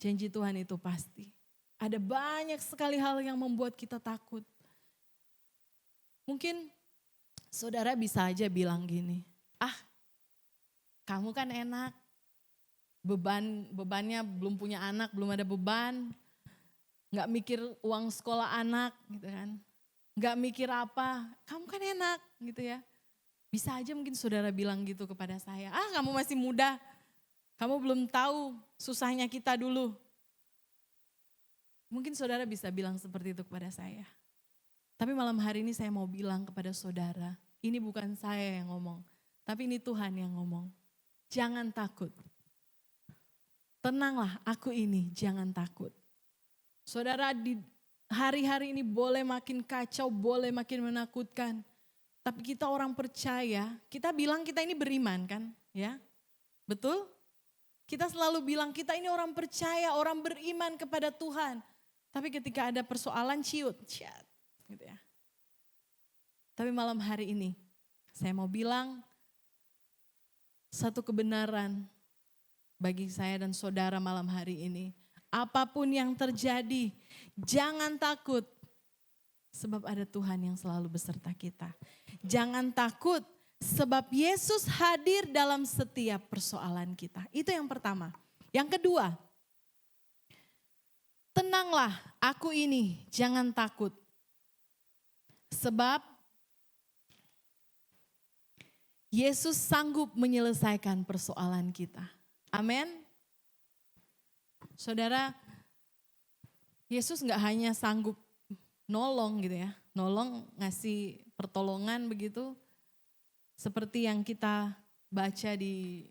Janji Tuhan itu pasti. Ada banyak sekali hal yang membuat kita takut. Mungkin saudara bisa aja bilang gini, kamu kan enak, bebannya belum punya anak, belum ada beban, gak mikir uang sekolah anak gitu kan, gak mikir apa, kamu kan enak gitu ya. Bisa aja mungkin saudara bilang gitu kepada saya, kamu masih muda, kamu belum tahu susahnya kita dulu. Mungkin saudara bisa bilang seperti itu kepada saya. Tapi malam hari ini saya mau bilang kepada saudara, ini bukan saya yang ngomong, tapi ini Tuhan yang ngomong. Jangan takut. Tenanglah, aku ini, jangan takut. Saudara, di hari-hari ini boleh makin kacau, boleh makin menakutkan. Tapi kita orang percaya, kita bilang kita ini beriman kan, ya? Betul? Kita selalu bilang kita ini orang percaya, orang beriman kepada Tuhan. Tapi ketika ada persoalan ciut, gitu ya. Tapi malam hari ini saya mau bilang satu kebenaran bagi saya dan saudara malam hari ini. Apapun yang terjadi, jangan takut sebab ada Tuhan yang selalu beserta kita. Jangan takut sebab Yesus hadir dalam setiap persoalan kita. Itu yang pertama. Yang kedua, tenanglah, aku ini, jangan takut. Sebab Yesus sanggup menyelesaikan persoalan kita. Amin. Saudara, Yesus nggak hanya sanggup nolong gitu ya, nolong ngasih pertolongan begitu, seperti yang kita baca di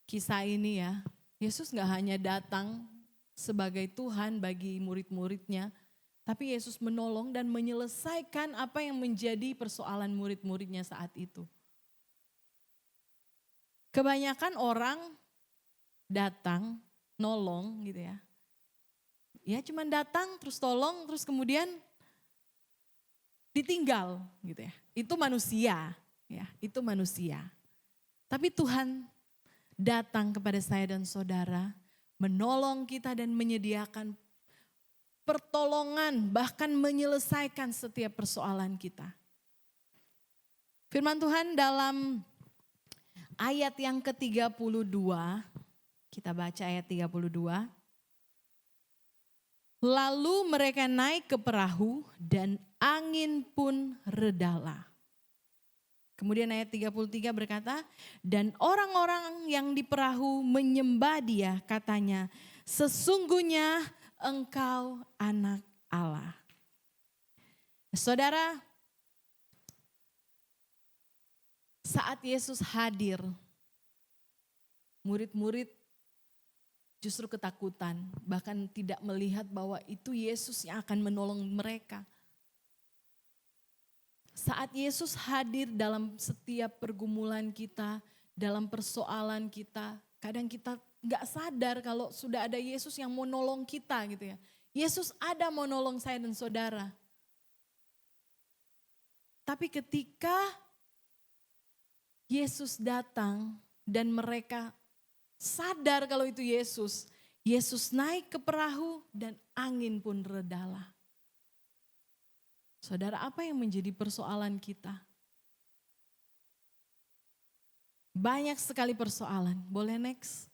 kisah ini ya. Yesus nggak hanya datang sebagai Tuhan bagi murid-muridnya, tapi Yesus menolong dan menyelesaikan apa yang menjadi persoalan murid-muridnya saat itu. Kebanyakan orang datang, nolong gitu ya. Ya cuman datang, terus tolong, terus kemudian ditinggal gitu ya. Itu manusia, ya itu manusia. Tapi Tuhan datang kepada saya dan saudara, menolong kita dan menyediakan pertolongan, bahkan menyelesaikan setiap persoalan kita. Firman Tuhan dalam ayat yang ke-32, kita baca ayat 32. Lalu mereka naik ke perahu dan angin pun redalah. Kemudian ayat 33 berkata, dan orang-orang yang di perahu menyembah dia, katanya, sesungguhnya engkau anak Allah. Saudara, saat Yesus hadir, murid-murid justru ketakutan, bahkan tidak melihat bahwa itu Yesus yang akan menolong mereka. Saat Yesus hadir dalam setiap pergumulan kita, dalam persoalan kita, kadang kita nggak sadar kalau sudah ada Yesus yang mau nolong kita gitu ya. Yesus ada mau nolong saya dan saudara. Tapi ketika Yesus datang dan mereka sadar kalau itu Yesus, Yesus naik ke perahu dan angin pun redalah. Saudara, apa yang menjadi persoalan kita? Banyak sekali persoalan. Boleh next?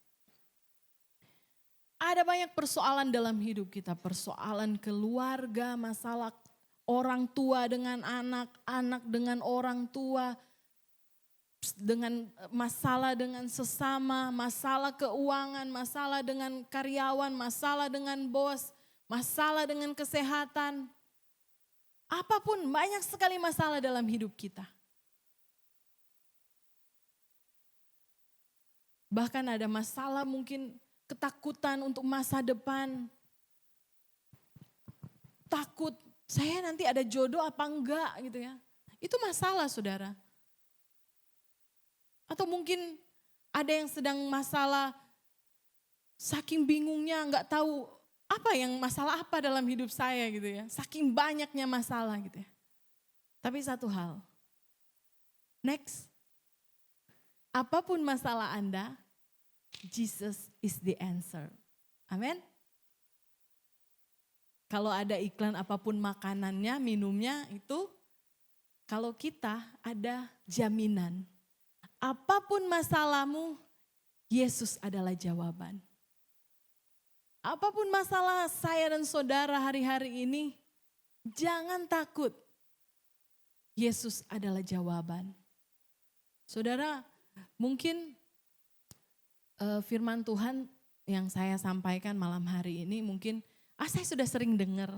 Ada banyak persoalan dalam hidup kita. Persoalan keluarga, masalah orang tua dengan anak, anak dengan orang tua, dengan masalah dengan sesama, masalah keuangan, masalah dengan karyawan, masalah dengan bos, masalah dengan kesehatan. Apapun, banyak sekali masalah dalam hidup kita. Bahkan ada masalah mungkin ketakutan untuk masa depan. Takut, saya nanti ada jodoh apa enggak gitu ya. Itu masalah saudara. Atau mungkin ada yang sedang masalah saking bingungnya nggak tahu apa yang masalah apa dalam hidup saya gitu ya. Saking banyaknya masalah gitu ya. Tapi satu hal, next, apapun masalah Anda, Jesus is the answer. Amin. Kalau ada iklan apapun makanannya, minumnya itu, kalau kita ada jaminan. Apapun masalahmu, Yesus adalah jawaban. Apapun masalah saya dan saudara hari-hari ini, jangan takut. Yesus adalah jawaban. Saudara, mungkin firman Tuhan yang saya sampaikan malam hari ini mungkin, saya sudah sering dengar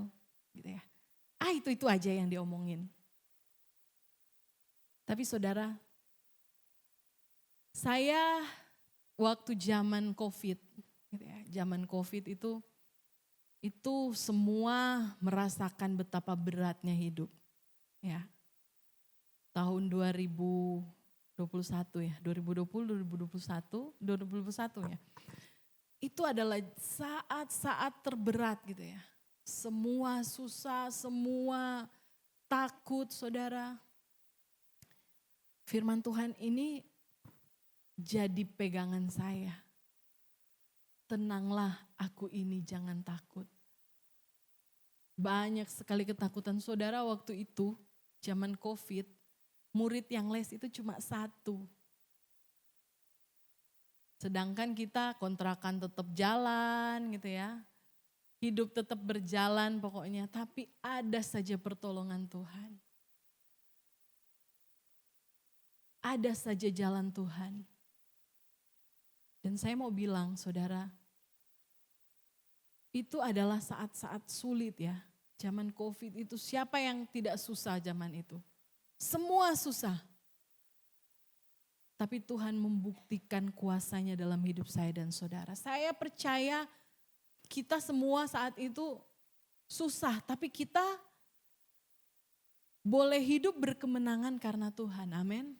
gitu ya. Itu aja yang diomongin. Tapi saudara, saya waktu zaman COVID, gitu ya, zaman COVID itu semua merasakan betapa beratnya hidup. Ya, tahun 2021 ya, 2021 ya. Itu adalah saat-saat terberat gitu ya. Semua susah, semua takut saudara. Firman Tuhan ini jadi pegangan saya. Tenanglah, aku ini, jangan takut. Banyak sekali ketakutan saudara waktu itu, zaman COVID, murid yang les itu cuma 1. Sedangkan kita kontrakan tetap jalan gitu ya. Hidup tetap berjalan pokoknya, tapi ada saja pertolongan Tuhan. Ada saja jalan Tuhan. Dan saya mau bilang saudara, itu adalah saat-saat sulit ya. Zaman COVID itu siapa yang tidak susah zaman itu? Semua susah. Tapi Tuhan membuktikan kuasanya dalam hidup saya dan saudara. Saya percaya kita semua saat itu susah, tapi kita boleh hidup berkemenangan karena Tuhan. Amin.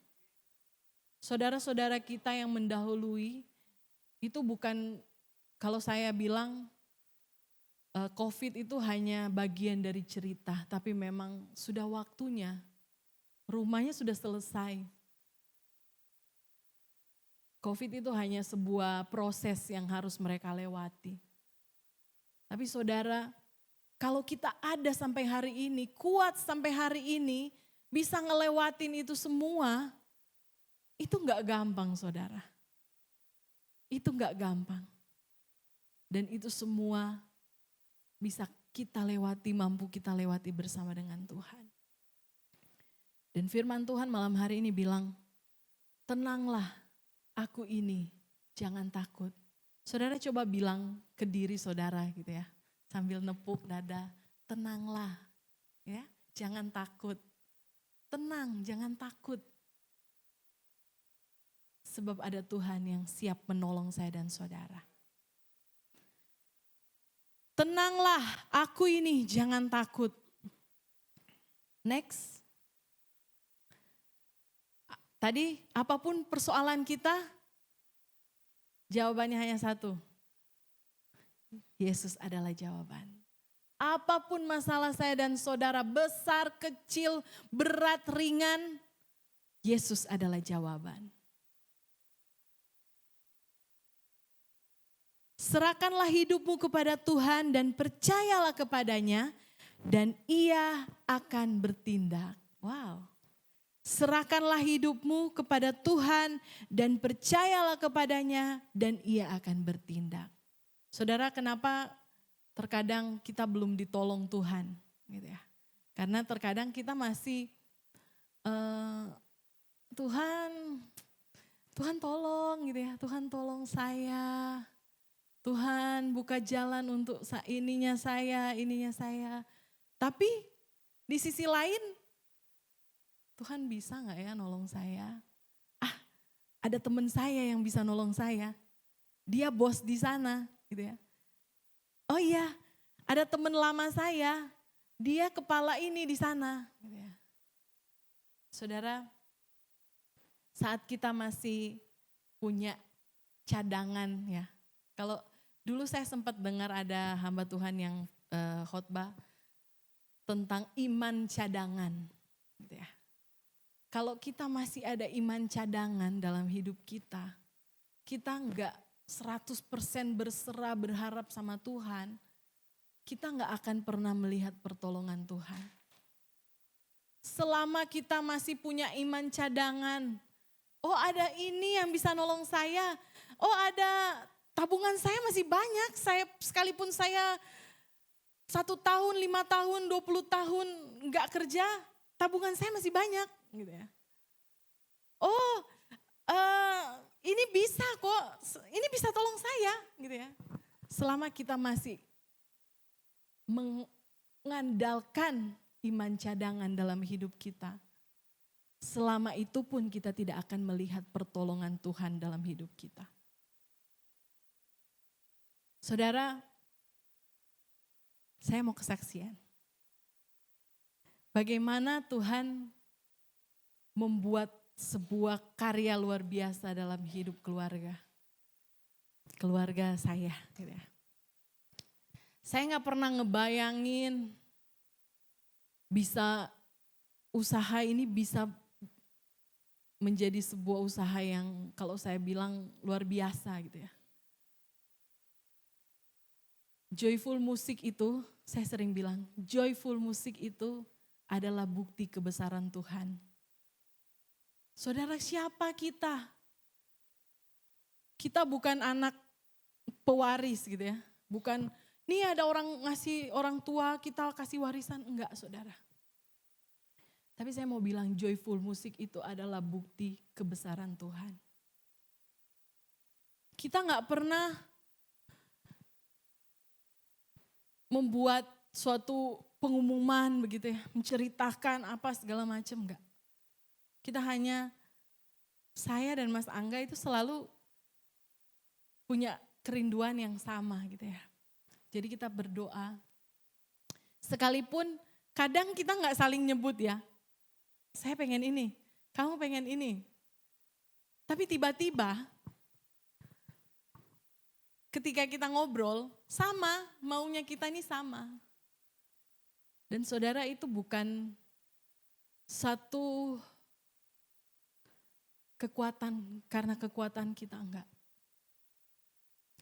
Saudara-saudara kita yang mendahului itu bukan, kalau saya bilang COVID itu hanya bagian dari cerita, tapi memang sudah waktunya. Rumahnya sudah selesai. COVID itu hanya sebuah proses yang harus mereka lewati. Tapi saudara, kalau kita ada sampai hari ini, kuat sampai hari ini, bisa ngelewatin itu semua, itu gak gampang saudara. Itu gak gampang. Dan itu semua bisa kita lewati, mampu kita lewati bersama dengan Tuhan. Dan firman Tuhan malam hari ini bilang, tenanglah aku ini, jangan takut. Saudara coba bilang ke diri saudara gitu ya, sambil nepuk dada, tenanglah ya, jangan takut. Tenang, jangan takut. Sebab ada Tuhan yang siap menolong saya dan saudara. Tenanglah, aku ini jangan takut. Next. Tadi apapun persoalan kita, jawabannya hanya satu. Yesus adalah jawaban. Apapun masalah saya dan saudara, besar, kecil, berat, ringan, Yesus adalah jawaban. Serahkanlah hidupmu kepada Tuhan dan percayalah kepadanya dan Ia akan bertindak. Wow. Serahkanlah hidupmu kepada Tuhan dan percayalah kepadanya dan Ia akan bertindak. Saudara, kenapa terkadang kita belum ditolong Tuhan? Gitu ya. Karena terkadang kita masih Tuhan tolong gitu ya, Tuhan tolong saya. Tuhan buka jalan untuk ininya saya. Tapi di sisi lain, Tuhan bisa gak ya nolong saya? Ada teman saya yang bisa nolong saya. Dia bos di sana gitu ya. Oh iya, ada teman lama saya, dia kepala ini di sana. Gitu ya. Saudara, saat kita masih punya cadangan ya. Kalau dulu saya sempat dengar ada hamba Tuhan yang khotbah tentang iman cadangan. Gitu ya. Kalau kita masih ada iman cadangan dalam hidup kita enggak 100% berserah berharap sama Tuhan, kita enggak akan pernah melihat pertolongan Tuhan. Selama kita masih punya iman cadangan, oh ada ini yang bisa nolong saya, oh ada tabungan saya masih banyak, sekalipun saya 1 tahun, 5 tahun, 20 tahun enggak kerja, tabungan saya masih banyak. Gitu ya. Oh, ini bisa kok, ini bisa tolong saya, gitu ya. Selama kita masih mengandalkan iman cadangan dalam hidup kita, selama itu pun kita tidak akan melihat pertolongan Tuhan dalam hidup kita. Saudara, saya mau kesaksian. Bagaimana Tuhan membuat sebuah karya luar biasa dalam hidup keluarga saya. Gitu ya. Saya gak pernah ngebayangin bisa usaha ini bisa menjadi sebuah usaha yang kalau saya bilang luar biasa gitu ya. Joyful Music itu, saya sering bilang, Joyful Music itu adalah bukti kebesaran Tuhan. Saudara, siapa kita? Kita bukan anak pewaris gitu ya. Bukan, nih ada orang ngasih orang tua kita kasih warisan. Enggak saudara. Tapi saya mau bilang Joyful Music itu adalah bukti kebesaran Tuhan. Kita gak pernah membuat suatu pengumuman begitu ya, menceritakan apa segala macam, enggak. Kita hanya, saya dan Mas Angga itu selalu punya kerinduan yang sama gitu ya. Jadi kita berdoa, sekalipun kadang kita nggak saling nyebut ya, saya pengen ini, kamu pengen ini. Tapi tiba-tiba ketika kita ngobrol, sama, maunya kita ini sama. Dan saudara, itu bukan satu kekuatan, karena kekuatan kita, enggak.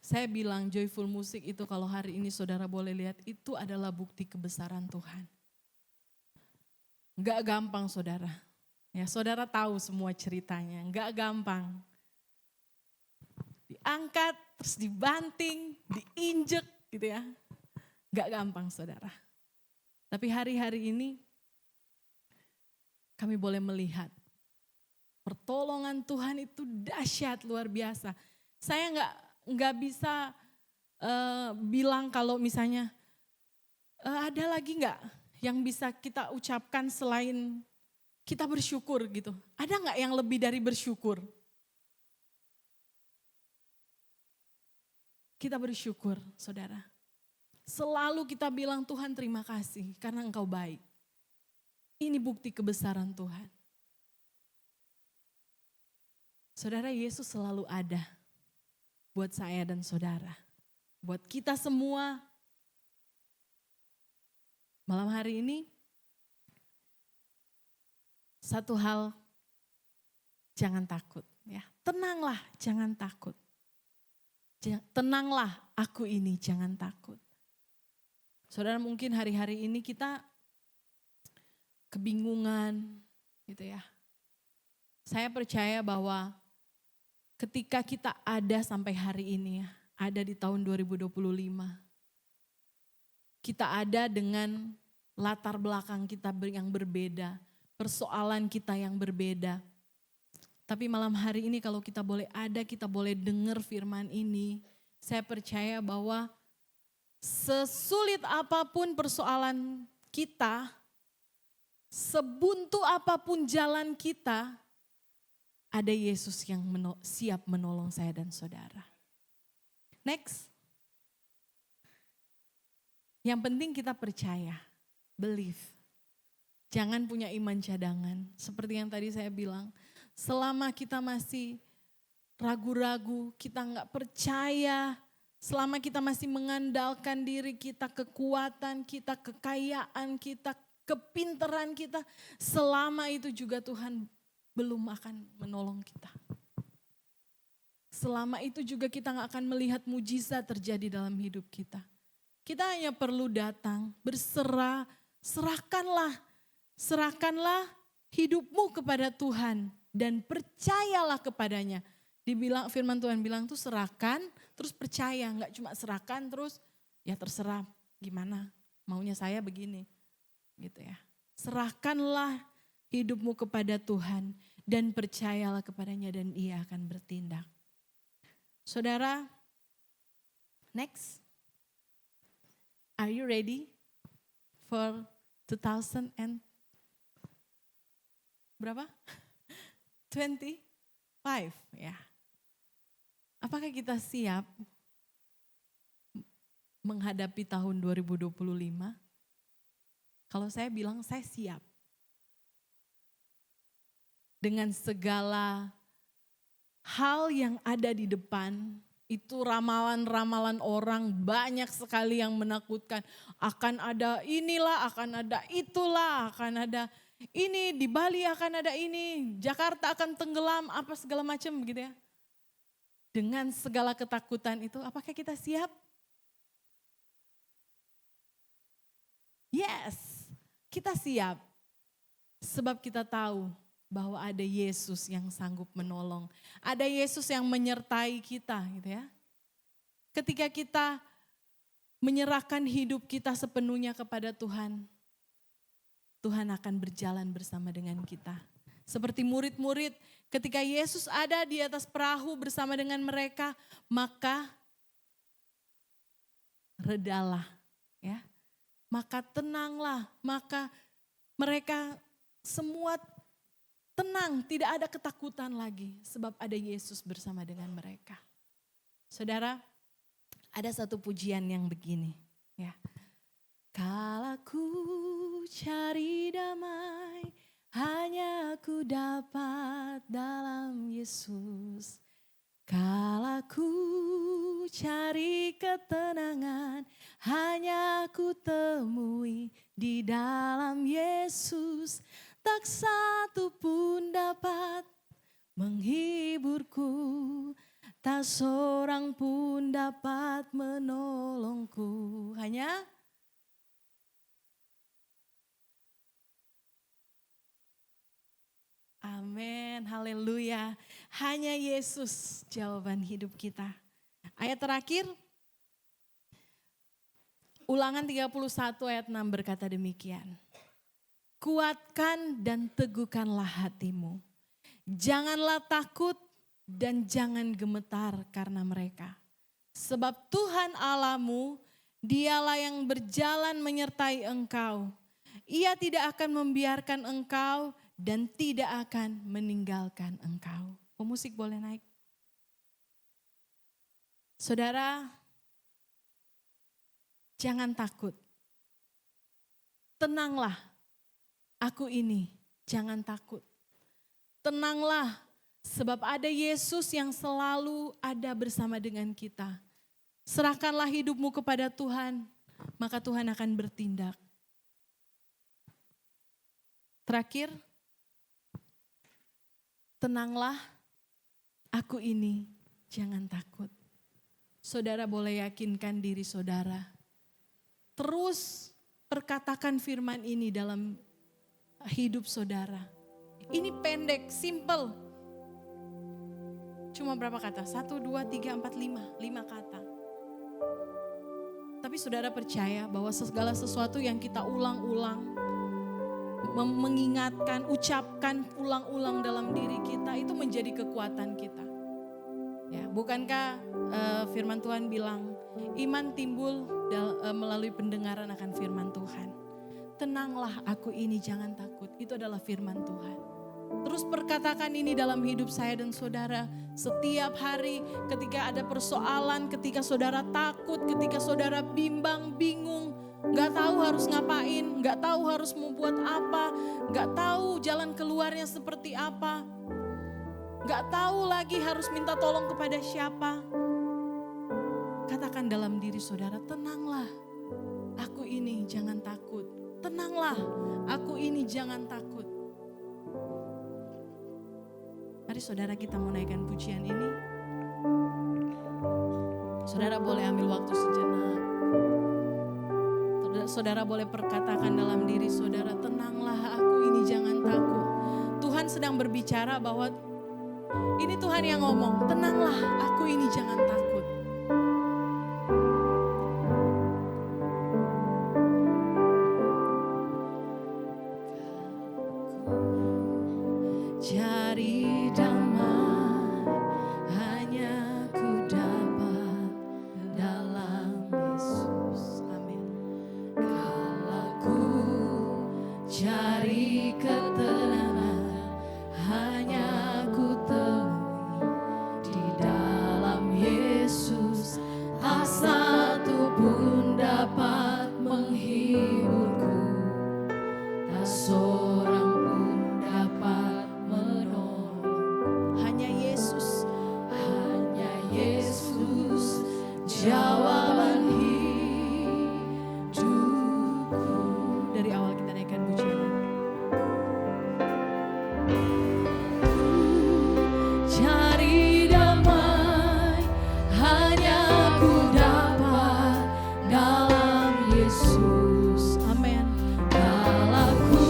Saya bilang Joyful Music itu kalau hari ini saudara boleh lihat, itu adalah bukti kebesaran Tuhan. Enggak gampang saudara. Ya, saudara tahu semua ceritanya, enggak gampang. Diangkat, terus dibanting, diinjek gitu ya. Enggak gampang saudara. Tapi hari-hari ini kami boleh melihat pertolongan Tuhan itu dahsyat, luar biasa. Saya enggak bisa bilang kalau misalnya ada lagi enggak yang bisa kita ucapkan selain kita bersyukur gitu. Ada enggak yang lebih dari bersyukur? Kita bersyukur, saudara. Selalu kita bilang Tuhan terima kasih karena Engkau baik. Ini bukti kebesaran Tuhan. Saudara, Yesus selalu ada buat saya dan saudara. Buat kita semua. Malam hari ini, satu hal, jangan takut. Ya, tenanglah, jangan takut. Tenanglah, aku ini, jangan takut. Saudara, mungkin hari-hari ini kita kebingungan, gitu ya. Saya percaya bahwa ketika kita ada sampai hari ini, ada di tahun 2025, kita ada dengan latar belakang kita yang berbeda, persoalan kita yang berbeda. Tapi malam hari ini kalau kita boleh ada, kita boleh dengar firman ini, saya percaya bahwa sesulit apapun persoalan kita, sebuntu apapun jalan kita, ada Yesus yang siap menolong saya dan saudara. Next. Yang penting kita percaya, believe. Jangan punya iman cadangan. Seperti yang tadi saya bilang, selama kita masih ragu-ragu, kita nggak percaya, selama kita masih mengandalkan diri kita, kekuatan kita, kekayaan kita, kepintaran kita, selama itu juga Tuhan belum akan menolong kita. Selama itu juga kita nggak akan melihat mujizat terjadi dalam hidup kita. Kita hanya perlu datang, berserah, serahkanlah hidupmu kepada Tuhan dan percayalah kepadanya. Dibilang firman Tuhan bilang tuh serahkan, terus percaya, nggak cuma serahkan terus ya terserah gimana, maunya saya begini, gitu ya. Serahkanlah hidupmu kepada Tuhan dan percayalah kepadanya dan Ia akan bertindak. Saudara, next. Are you ready for 2000 and berapa? 25 ya. Apakah kita siap menghadapi tahun 2025? Kalau saya bilang saya siap. Dengan segala hal yang ada di depan, itu ramalan-ramalan orang banyak sekali yang menakutkan. Akan ada inilah, akan ada itulah, akan ada ini, di Bali akan ada ini, Jakarta akan tenggelam, apa segala macam begitu ya. Dengan segala ketakutan itu, apakah kita siap? Yes, kita siap. Sebab kita tahu bahwa ada Yesus yang sanggup menolong. Ada Yesus yang menyertai kita gitu ya. Ketika kita menyerahkan hidup kita sepenuhnya kepada Tuhan, Tuhan akan berjalan bersama dengan kita. Seperti murid-murid ketika Yesus ada di atas perahu bersama dengan mereka, maka redalah ya. Maka tenanglah, maka mereka semua tenang, tidak ada ketakutan lagi sebab ada Yesus bersama dengan mereka. Saudara, ada satu pujian yang begini, ya. Kala ku cari damai, hanya ku dapat dalam Yesus. Kala ku cari ketenangan, hanya ku temui di dalam Yesus. Tak satu pun dapat menghiburku, tak seorang pun dapat menolongku. Hanya amin, haleluya. Hanya Yesus jawaban hidup kita. Ayat terakhir, Ulangan 31 ayat 6 berkata demikian. Kuatkan dan teguhkanlah hatimu. Janganlah takut dan jangan gemetar karena mereka. Sebab Tuhan Allahmu, dialah yang berjalan menyertai engkau. Ia tidak akan membiarkan engkau dan tidak akan meninggalkan engkau. Pemusik boleh naik. Saudara, jangan takut. Tenanglah, aku ini, jangan takut. Tenanglah, sebab ada Yesus yang selalu ada bersama dengan kita. Serahkanlah hidupmu kepada Tuhan, maka Tuhan akan bertindak. Terakhir, tenanglah, aku ini, jangan takut. Saudara boleh yakinkan diri saudara. Terus perkatakan firman ini dalam hidup saudara. Ini pendek, simple. Cuma berapa kata? 1, 2, 3, 4, 5. 5 kata. Tapi saudara percaya bahwa segala sesuatu yang kita ulang-ulang, mengingatkan, ucapkan ulang-ulang dalam diri kita, itu menjadi kekuatan kita. Ya, bukankah firman Tuhan bilang, iman timbul melalui pendengaran akan firman Tuhan. Tenanglah, aku ini, jangan takut. Itu adalah firman Tuhan. Terus perkatakan ini dalam hidup saya dan saudara. Setiap hari ketika ada persoalan, ketika saudara takut, ketika saudara bimbang, bingung, gak tahu harus ngapain, gak tahu harus membuat apa, gak tahu jalan keluarnya seperti apa, gak tahu lagi harus minta tolong kepada siapa. Katakan dalam diri saudara, tenanglah, aku ini, jangan takut. Tenanglah, aku ini, jangan takut. Mari saudara, kita mau naikkan pujian ini. Saudara boleh ambil waktu sejenak. Saudara boleh perkatakan dalam diri saudara, tenanglah, aku ini, jangan takut. Tuhan sedang berbicara bahwa ini Tuhan yang ngomong, tenanglah, aku ini, jangan takut. Cari damai, hanya ku dapat dalam Yesus. Amin. Kalau ku cari ketenangan, hanya ku temui di dalam Yesus. Tak satu pun dapat menghiburku, tak seorang pun dapat menolong. Hanya Yesus, jawaban hidupku. Dari awal kita naikkan pujian ini. Cari damai, hanya ku dapat dalam Yesus. Amin. Kalau ku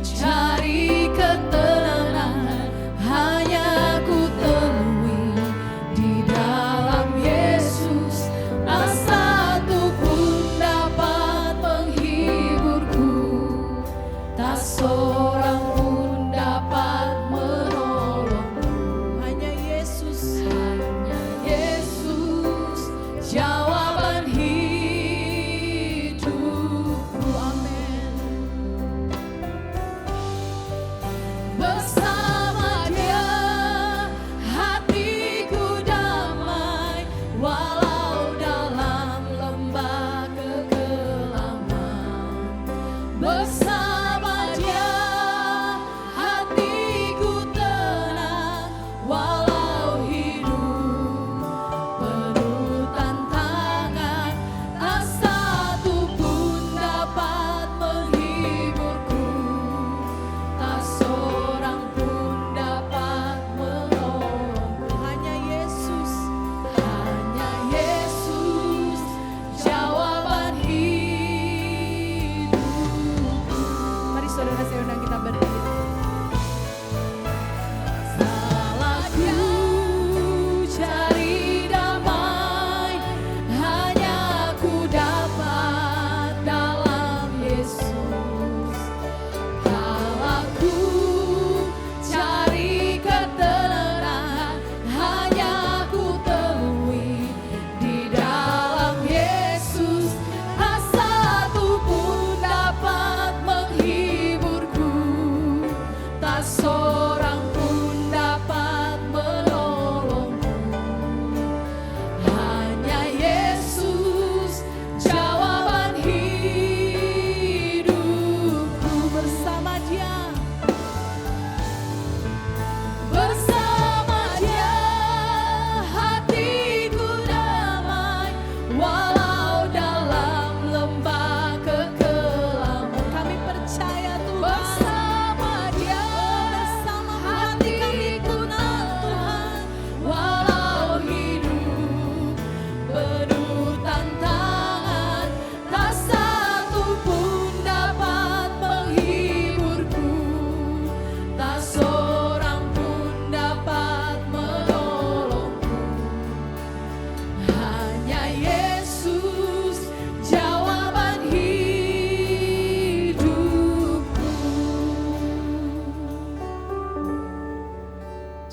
cari ketenangan, hanya ku temui di dalam Yesus. Tak satu pun dapat menghiburku, tak seorang pun dapat menolongku. Hanya Yesus, jawaban hidupku.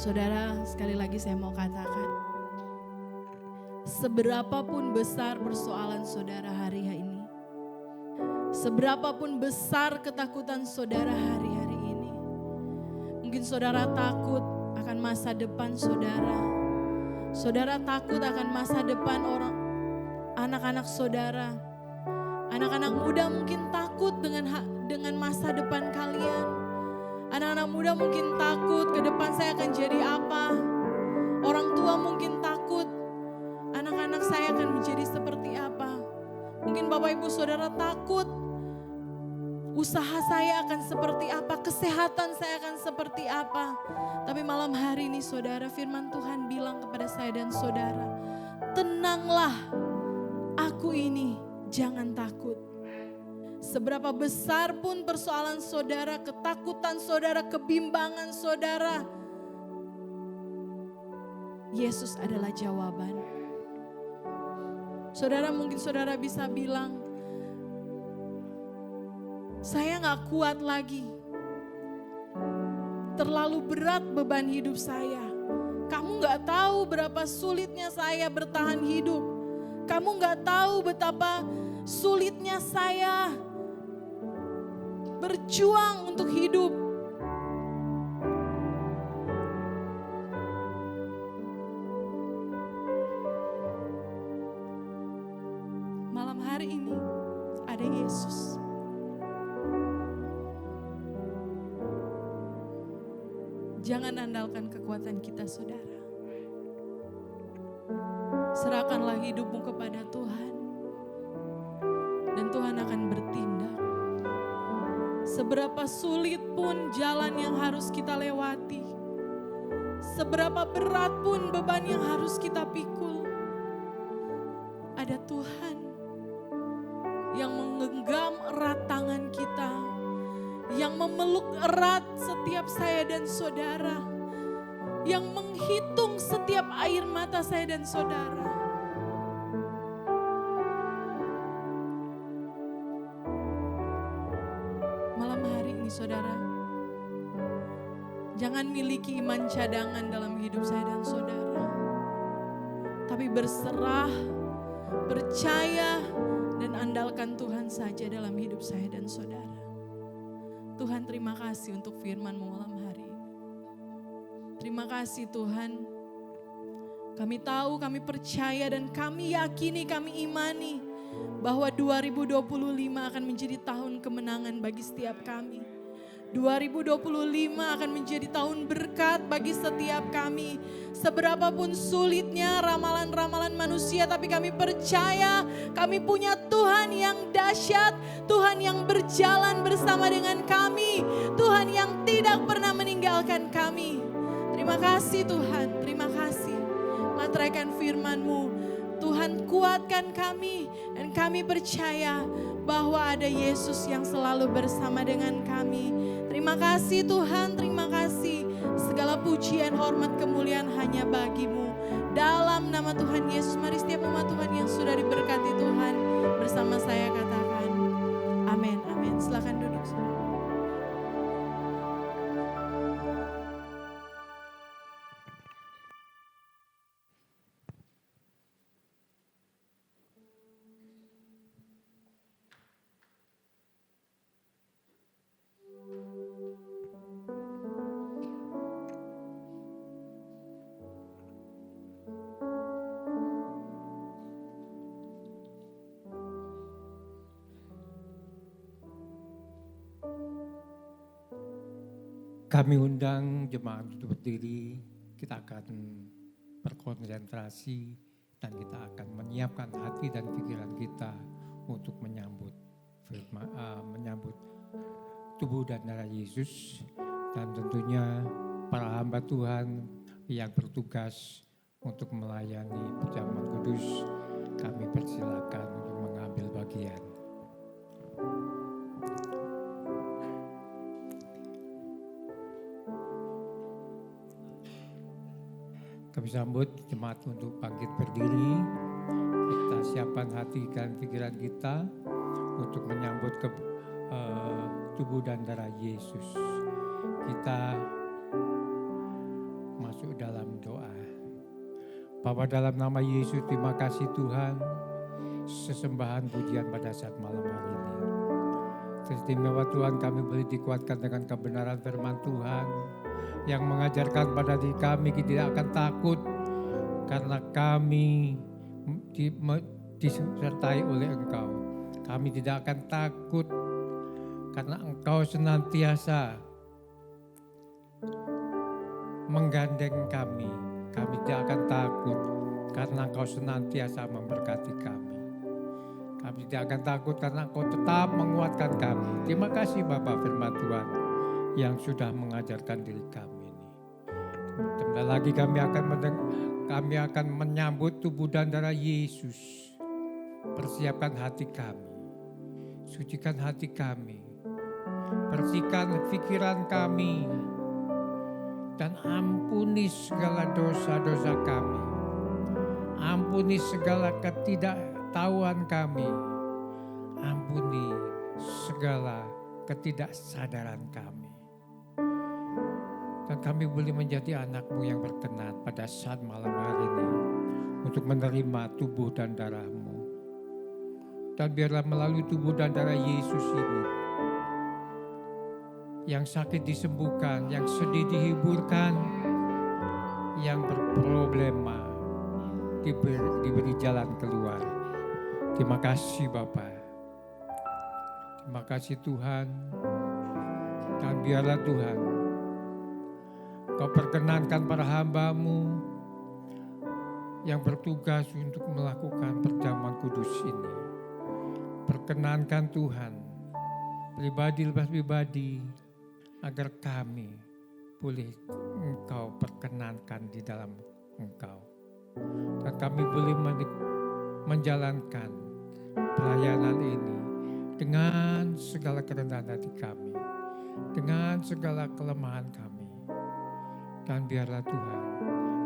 Saudara, sekali lagi saya mau katakan, seberapapun besar persoalan saudara hari ini, seberapapun besar ketakutan saudara hari-hari ini, mungkin saudara takut akan masa depan saudara. Saudara takut akan masa depan anak-anak saudara. Anak-anak muda mungkin takut dengan masa depan kalian. Anak-anak muda mungkin takut ke depan saya akan jadi apa. Orang tua mungkin takut anak-anak saya akan menjadi seperti apa. Mungkin Bapak Ibu Saudara takut usaha saya akan seperti apa, kesehatan saya akan seperti apa. Tapi malam hari ini saudara, firman Tuhan bilang kepada saya dan saudara, tenanglah, aku ini, jangan takut. Seberapa besar pun persoalan saudara, ketakutan saudara, kebimbangan saudara, Yesus adalah jawaban. Saudara, mungkin saudara bisa bilang, saya gak kuat lagi. Terlalu berat beban hidup saya. Kamu gak tahu berapa sulitnya saya bertahan hidup. Kamu gak tahu betapa sulitnya saya berjuang untuk hidup. Malam hari ini ada Yesus. Jangan andalkan kekuatan kita saudara. Serahkanlah hidupmu kepada Tuhan. Dan Tuhan akan bertindak. Seberapa sulit pun jalan yang harus kita lewati. Seberapa berat pun beban yang harus kita pikul. Ada Tuhan yang menggenggam erat tangan kita. Yang memeluk erat setiap saya dan saudara. Yang menghitung setiap air mata saya dan saudara. Malam hari ini saudara, jangan miliki iman cadangan dalam hidup saya dan saudara. Tapi berserah, percaya, dan andalkan Tuhan saja dalam hidup saya dan saudara. Tuhan, terima kasih untuk firman-Mu malam hari ini. Terima kasih Tuhan. Kami tahu, kami percaya dan kami yakini, kami imani bahwa 2025 akan menjadi tahun kemenangan bagi setiap kami. 2025 akan menjadi tahun berkat bagi setiap kami. Seberapapun sulitnya ramalan-ramalan manusia, tapi kami percaya kami punya Tuhan yang dahsyat, Tuhan yang berjalan bersama dengan kami, Tuhan yang tidak pernah meninggalkan kami. Terima kasih Tuhan, terima kasih. Materaikan firman-Mu. Tuhan, kuatkan kami dan kami percaya bahwa ada Yesus yang selalu bersama dengan kami. Terima kasih Tuhan, terima kasih. Segala pujian, hormat, kemuliaan hanya bagi-Mu. Dalam nama Tuhan Yesus, mari setiap umat Tuhan yang sudah diberkati Tuhan bersama saya katakan amin, amin. Silakan duduk saudara. Kami undang jemaat untuk berdiri, kita akan berkonsentrasi dan kita akan menyiapkan hati dan pikiran kita untuk menyambut tubuh dan darah Yesus. Dan tentunya para hamba Tuhan yang bertugas untuk melayani perjamuan kudus, kami persilakan untuk mengambil bagian. Kami sambut jemaat untuk bangkit berdiri. Kita siapkan hati dan pikiran kita untuk menyambut tubuh dan darah Yesus. Kita masuk dalam doa. Bapa, dalam nama Yesus, terima kasih Tuhan, sesembahan pujian pada saat malam hari ini. Teristimewa Tuhan, kami boleh dikuatkan dengan kebenaran firman Tuhan yang mengajarkan pada diri kami kita tidak akan takut karena kami disertai oleh Engkau. Kami tidak akan takut karena Engkau senantiasa menggandeng kami. Kami tidak akan takut karena Engkau senantiasa memberkati kami. Kami tidak akan takut karena Engkau tetap menguatkan kami. Terima kasih Bapak firman Tuhan yang sudah mengajarkan diri kami ini. Sebentar lagi kami akan menyambut tubuh dan darah Yesus. Persiapkan hati kami. Sucikan hati kami. Bersihkan pikiran kami. Dan ampuni segala dosa-dosa kami. Ampuni segala ketidaktahuan kami. Ampuni segala ketidaksadaran kami. Dan kami boleh menjadi anak-Mu yang berkenan pada saat malam hari ini. Untuk menerima tubuh dan darah-Mu. Dan biarlah melalui tubuh dan darah Yesus ini. Yang sakit disembuhkan, yang sedih dihiburkan, yang berproblema diberi jalan keluar. Terima kasih Bapa. Terima kasih Tuhan. Dan biarlah Tuhan, Kau perkenankan para hamba-Mu yang bertugas untuk melakukan perjamuan kudus ini. Perkenankan Tuhan, pribadi lepas pribadi, agar kami boleh Engkau perkenankan di dalam Engkau. Dan kami boleh menjalankan pelayanan ini dengan segala kerendahan hati kami, dengan segala kelemahan kami. Dan biarlah Tuhan,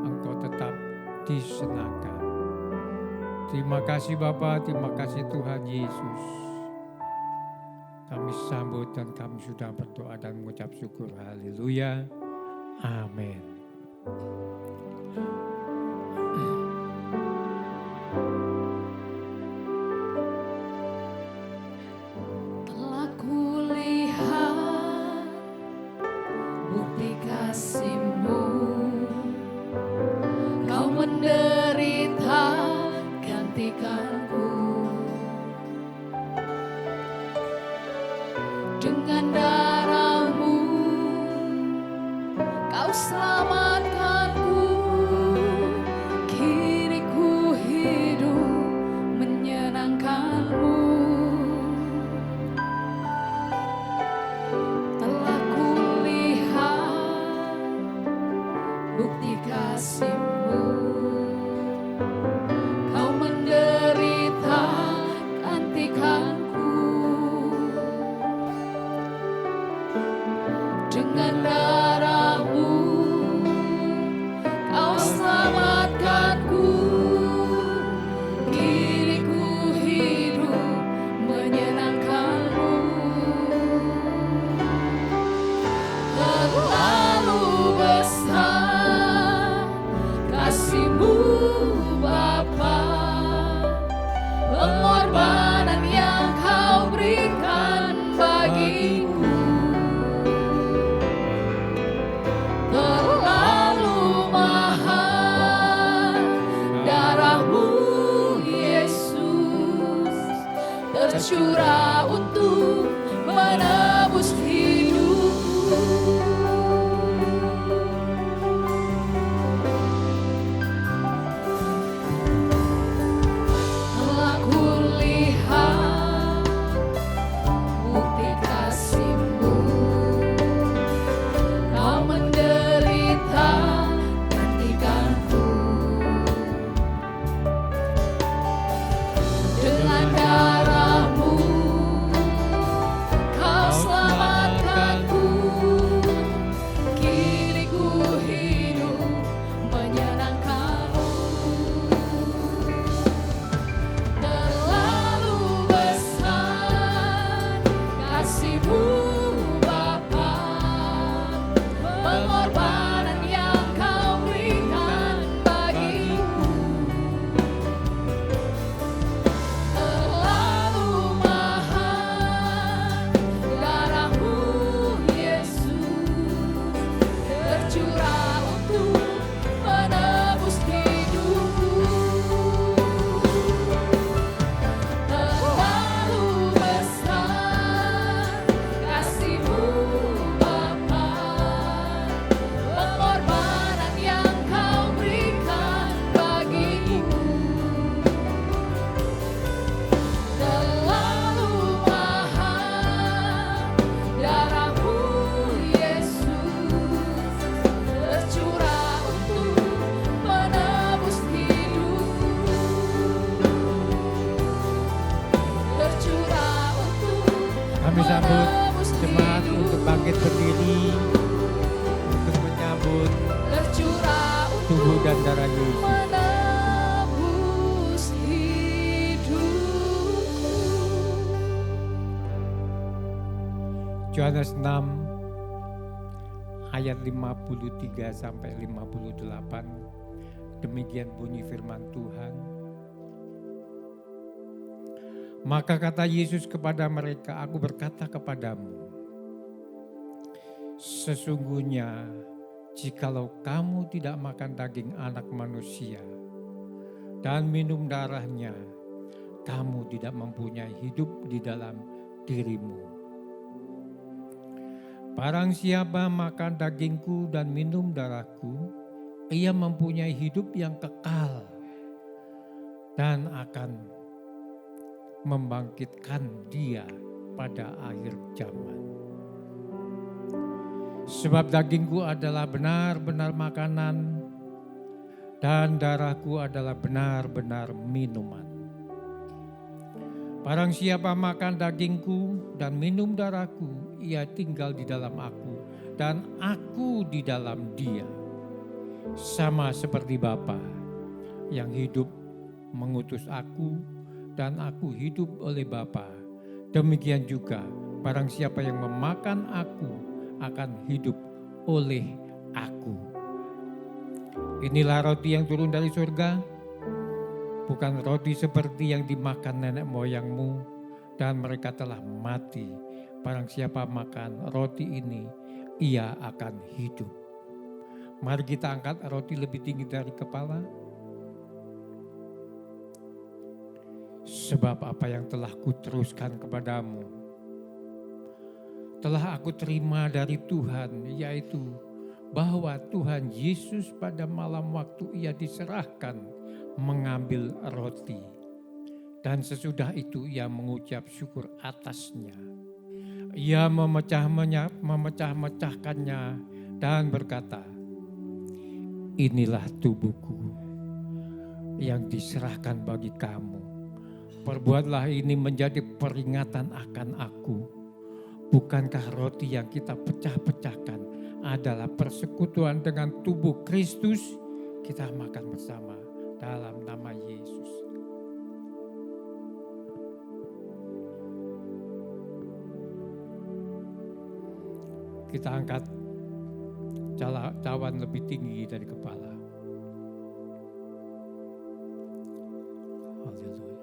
Engkau tetap disenangkan. Terima kasih Bapa, terima kasih Tuhan Yesus. Kami sambut dan kami sudah berdoa dan mengucap syukur. Haleluya. Amin. Telah kulihat bukti kasih-Mu, Kau menderita gantikanku. Dengan darah-Mu Kau selamatkanku. Kini ku hidup menyenangkan-Mu. Telah kulihat bukti kasih-Mu, Kau menderita gantikanku. Dengan darah-Mu Kau selamatkanku. Kini ku hidup menyenangkan-Mu. Terlalu besar kasih-Mu Bapa, pengorbanan yang Kau berikan bagiku. Terlalu mahal darah-Mu Yesus, tercurah untuk menebus hidupku. berdiri untuk menyambut tercurah tubuh dan darah Yesus. menebus hidupku. Yohanes 6 ayat 53 sampai 58. Demikian bunyi firman Tuhan. Maka kata Yesus kepada mereka, aku berkata kepadamu, sesungguhnya jikalau kamu tidak makan daging anak manusia dan minum darahnya, kamu tidak mempunyai hidup di dalam dirimu. Barang siapa makan dagingku dan minum darahku, ia mempunyai hidup yang kekal dan akan membangkitkan dia pada akhir zaman. Sebab dagingku adalah benar-benar makanan dan darahku adalah benar-benar minuman. Barang siapa makan dagingku dan minum darahku, ia tinggal di dalam aku dan aku di dalam dia. Sama seperti Bapa yang hidup mengutus aku dan aku hidup oleh Bapa. Demikian juga barang siapa yang memakan aku akan hidup oleh aku. Inilah roti yang turun dari surga, bukan roti seperti yang dimakan nenek moyangmu dan mereka telah mati. Barang siapa makan roti ini, ia akan hidup. Mari kita angkat roti lebih tinggi dari kepala. Sebab apa yang telah kuteruskan kepadamu, telah aku terima dari Tuhan, yaitu bahwa Tuhan Yesus pada malam waktu ia diserahkan mengambil roti. Dan sesudah itu ia mengucap syukur atasnya. Ia memecah-mecahkannya dan berkata, inilah tubuhku yang diserahkan bagi kamu. Perbuatlah ini menjadi peringatan akan aku. Bukankah roti yang kita pecah-pecahkan adalah persekutuan dengan tubuh Kristus? Kita makan bersama dalam nama Yesus. Kita angkat cawan lebih tinggi dari kepala. Haleluya.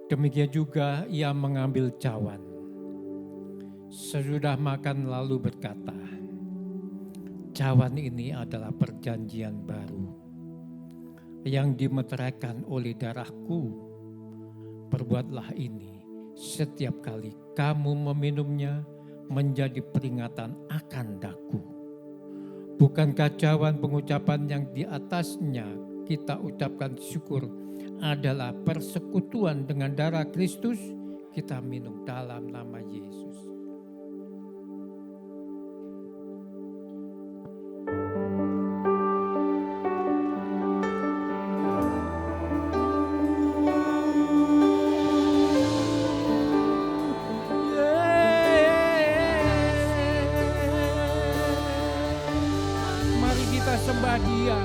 Demikian juga ia mengambil cawan. Sesudah makan lalu berkata, cawan ini adalah perjanjian baru yang dimeteraikan oleh darahku. Perbuatlah ini setiap kali kamu meminumnya menjadi peringatan akan daku. Bukankah cawan pengucapan yang di atasnya kita ucapkan syukur adalah persekutuan dengan darah Kristus? Kita minum dalam nama Yesus. Mari kita sembah Dia.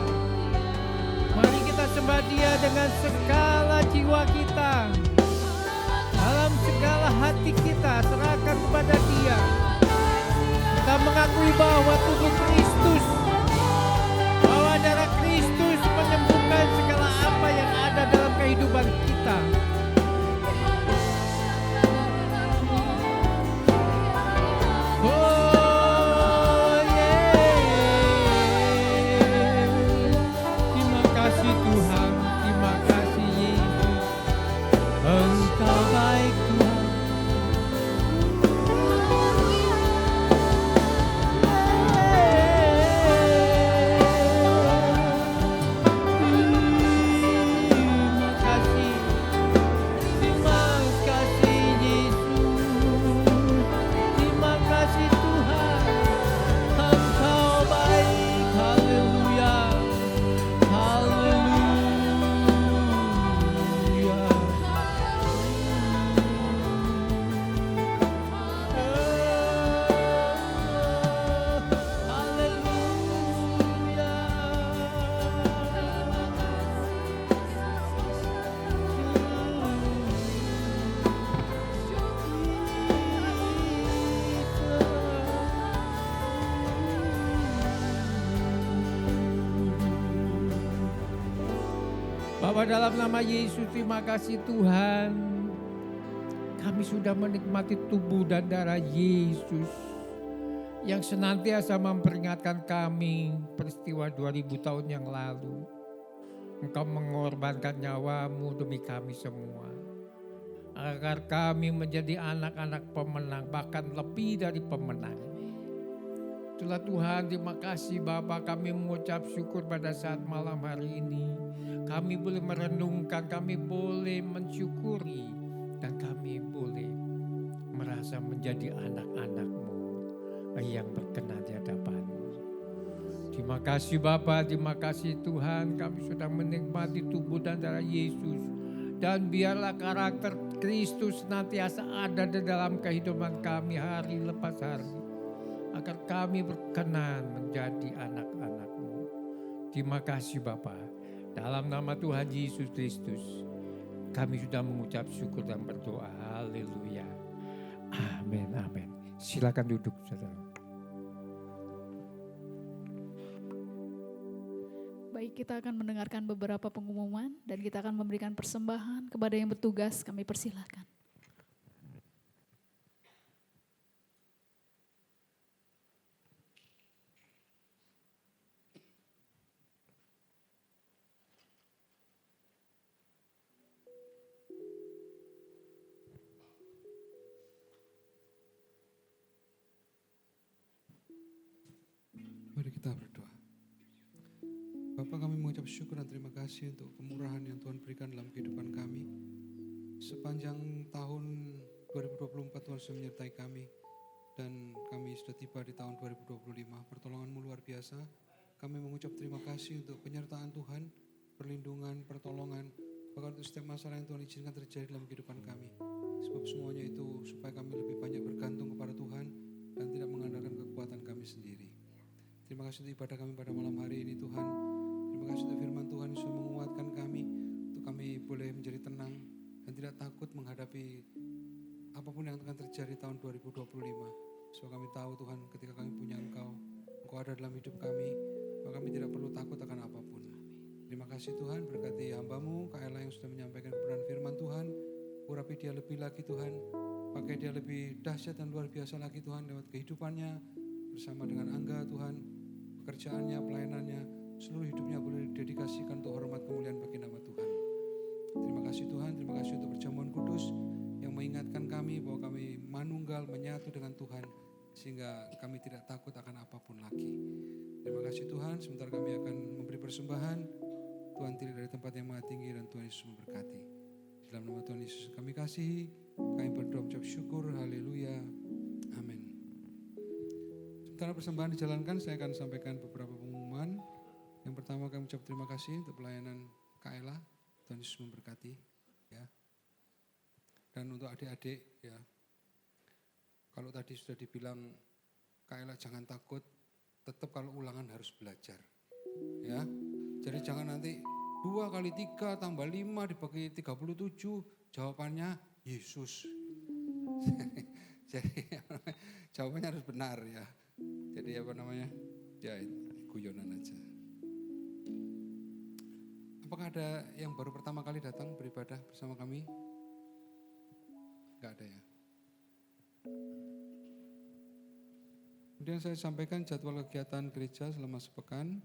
Mari kita sembah Dia dengan segala jiwa kita. Dalam segala hati kita serahkan kepada Dia. Kita mengakui bahwa tubuh Kristus, bahwa darah Kristus menyembuhkan segala apa yang ada dalam kehidupan kita. Bapa, dalam nama Yesus, terima kasih Tuhan. Kami sudah menikmati tubuh dan darah Yesus yang senantiasa memperingatkan kami peristiwa 2000 tahun yang lalu. Engkau mengorbankan nyawamu demi kami semua. Agar kami menjadi anak-anak pemenang, bahkan lebih dari pemenang. Itulah Tuhan, terima kasih Bapa, kami mengucap syukur pada saat malam hari ini. Kami boleh merenungkan, kami boleh mensyukuri, dan kami boleh merasa menjadi anak-anak-Mu yang berkenan di hadapan-Mu. Terima kasih Bapa, terima kasih Tuhan, kami sudah menikmati tubuh dan darah Yesus. Dan biarlah karakter Kristus senantiasa ada di dalam kehidupan kami hari lepas hari. Agar kami berkenan menjadi anak-anak-Mu. Terima kasih Bapa. Dalam nama Tuhan Yesus Kristus, kami sudah mengucap syukur dan berdoa. Haleluya. Amin, amin. Silakan duduk saudara. Baik, kita akan mendengarkan beberapa pengumuman dan kita akan memberikan persembahan kepada yang bertugas. Kami persilahkan. Mari kita berdoa. Bapak, kami mengucap syukur dan terima kasih untuk kemurahan yang Tuhan berikan dalam kehidupan kami. Sepanjang tahun 2024 Tuhan sudah menyertai kami. Dan kami sudah tiba di tahun 2025. Pertolongan-Mu luar biasa. Kami mengucap terima kasih untuk penyertaan Tuhan, perlindungan, pertolongan, bahkan untuk setiap masalah yang Tuhan izinkan terjadi dalam kehidupan kami. Sebab semuanya itu supaya kami lebih banyak bergantung kepada Tuhan dan tidak mengandalkan kekuatan kami sendiri. Terima kasih untuk ibadah kami pada malam hari ini Tuhan. Terima kasih untuk firman Tuhan yang sudah menguatkan kami, untuk kami boleh menjadi tenang dan tidak takut menghadapi apapun yang akan terjadi tahun 2025. Sebab kami tahu Tuhan, ketika kami punya Engkau ada dalam hidup kami, maka kami tidak perlu takut akan apapun. Terima kasih Tuhan, berkati hamba-Mu Kak Ella yang sudah menyampaikan kebenaran firman Tuhan. Urapi dia lebih lagi Tuhan, pakai dia lebih dahsyat dan luar biasa lagi Tuhan lewat kehidupannya bersama dengan Angga Tuhan, pekerjaannya, pelayanannya, seluruh hidupnya boleh didedikasikan untuk hormat kemuliaan bagi nama Tuhan. Terima kasih Tuhan, terima kasih untuk perjamuan kudus yang mengingatkan kami bahwa kami manunggal menyatu dengan Tuhan sehingga kami tidak takut akan apapun lagi. Terima kasih Tuhan, sebentar kami akan memberi persembahan. Tuhan tidak dari tempat yang maha tinggi dan Tuhan Yesus memberkati. Dalam nama Tuhan Yesus kami kasihi, kami berdoa mengucap syukur, haleluya, amin. Sementara persembahan dijalankan, saya akan sampaikan beberapa pengumuman. Yang pertama kami ucap terima kasih untuk pelayanan Kak Ella, Tuhan Yesus memberkati. Ya. Dan untuk adik-adik, ya, kalau tadi sudah dibilang Kak Ella jangan takut, tetap kalau ulangan harus belajar. Ya, jadi jangan nanti 2 kali 3 tambah 5 dibagi 37, jawabannya Yesus. Jadi jawabannya harus benar ya. Jadi apa namanya? Ya guyonan aja. Apakah ada yang baru pertama kali datang beribadah bersama kami? Enggak ada ya. Kemudian saya sampaikan jadwal kegiatan gereja selama sepekan.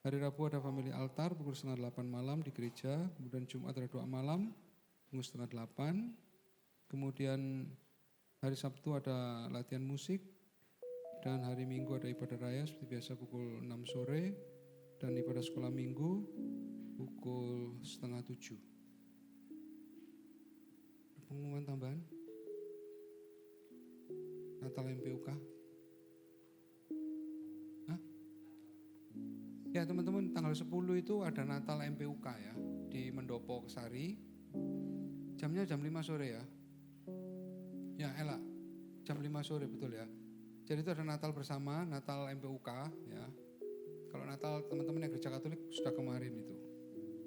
Hari Rabu ada family altar pukul 7:30 malam di gereja. Kemudian Jumat ada doa malam pukul 7:30. Kemudian hari Sabtu ada latihan musik. Dan hari Minggu ada ibadah raya seperti biasa pukul 6 sore. Dan ibadah sekolah minggu pukul 6:30. Pengumuman tambahan? Natal MPUK? Ya teman-teman, tanggal 10 itu ada Natal MPUK ya di Mendopo Kesari. Jamnya jam 5 sore ya. Ya Ella, jam 5 sore betul ya. Jadi itu ada Natal bersama, Natal MPUK ya. Kalau Natal teman-teman yang gereja Katolik sudah kemarin itu.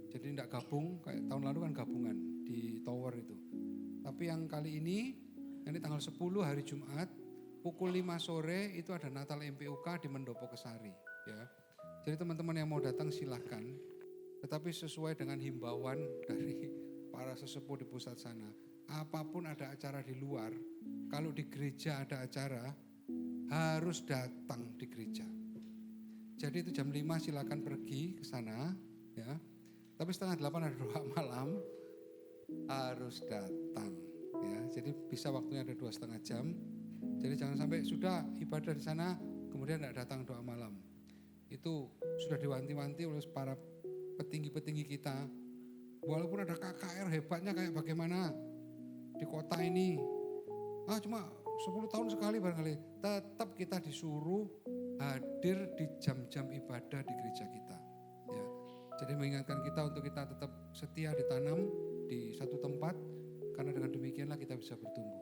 Jadi tidak gabung, kayak tahun lalu kan gabungan di tower itu. Tapi yang kali ini tanggal 10 hari Jumat, pukul 5 sore itu ada Natal MPUK di Mendopo Kesari ya. Jadi teman-teman yang mau datang silahkan. Tetapi sesuai dengan himbauan dari para sesepuh di pusat sana, apapun ada acara di luar, kalau di gereja ada acara, harus datang di gereja. Jadi itu jam 5 silakan pergi ke sana, ya. Tapi setengah 8 ada doa malam, harus datang, ya. Jadi bisa waktunya ada 2,5 jam. Jadi jangan sampai sudah ibadah di sana, kemudian tidak datang doa malam. Itu sudah diwanti-wanti oleh para petinggi-petinggi kita. Walaupun ada KKR hebatnya kayak bagaimana di kota ini, cuma 10 tahun sekali barangkali, tetap kita disuruh hadir di jam-jam ibadah di gereja kita. Ya. Jadi mengingatkan kita untuk kita tetap setia ditanam di satu tempat, karena dengan demikianlah kita bisa bertumbuh.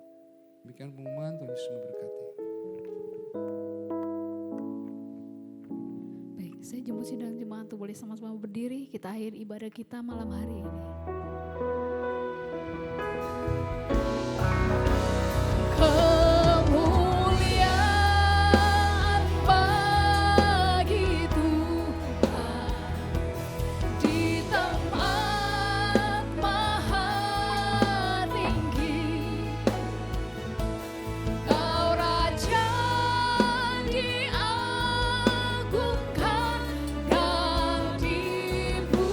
Demikian pengumuman, Tuhan Yesus memberkati. Baik, saya jemput sidang jemaat untuk boleh sama-sama berdiri, kita akhir ibadah kita malam hari ini. Kemuliaan bagi Tuhan di tempat maha tinggi. Kau Raja diagungkan dan dipuji.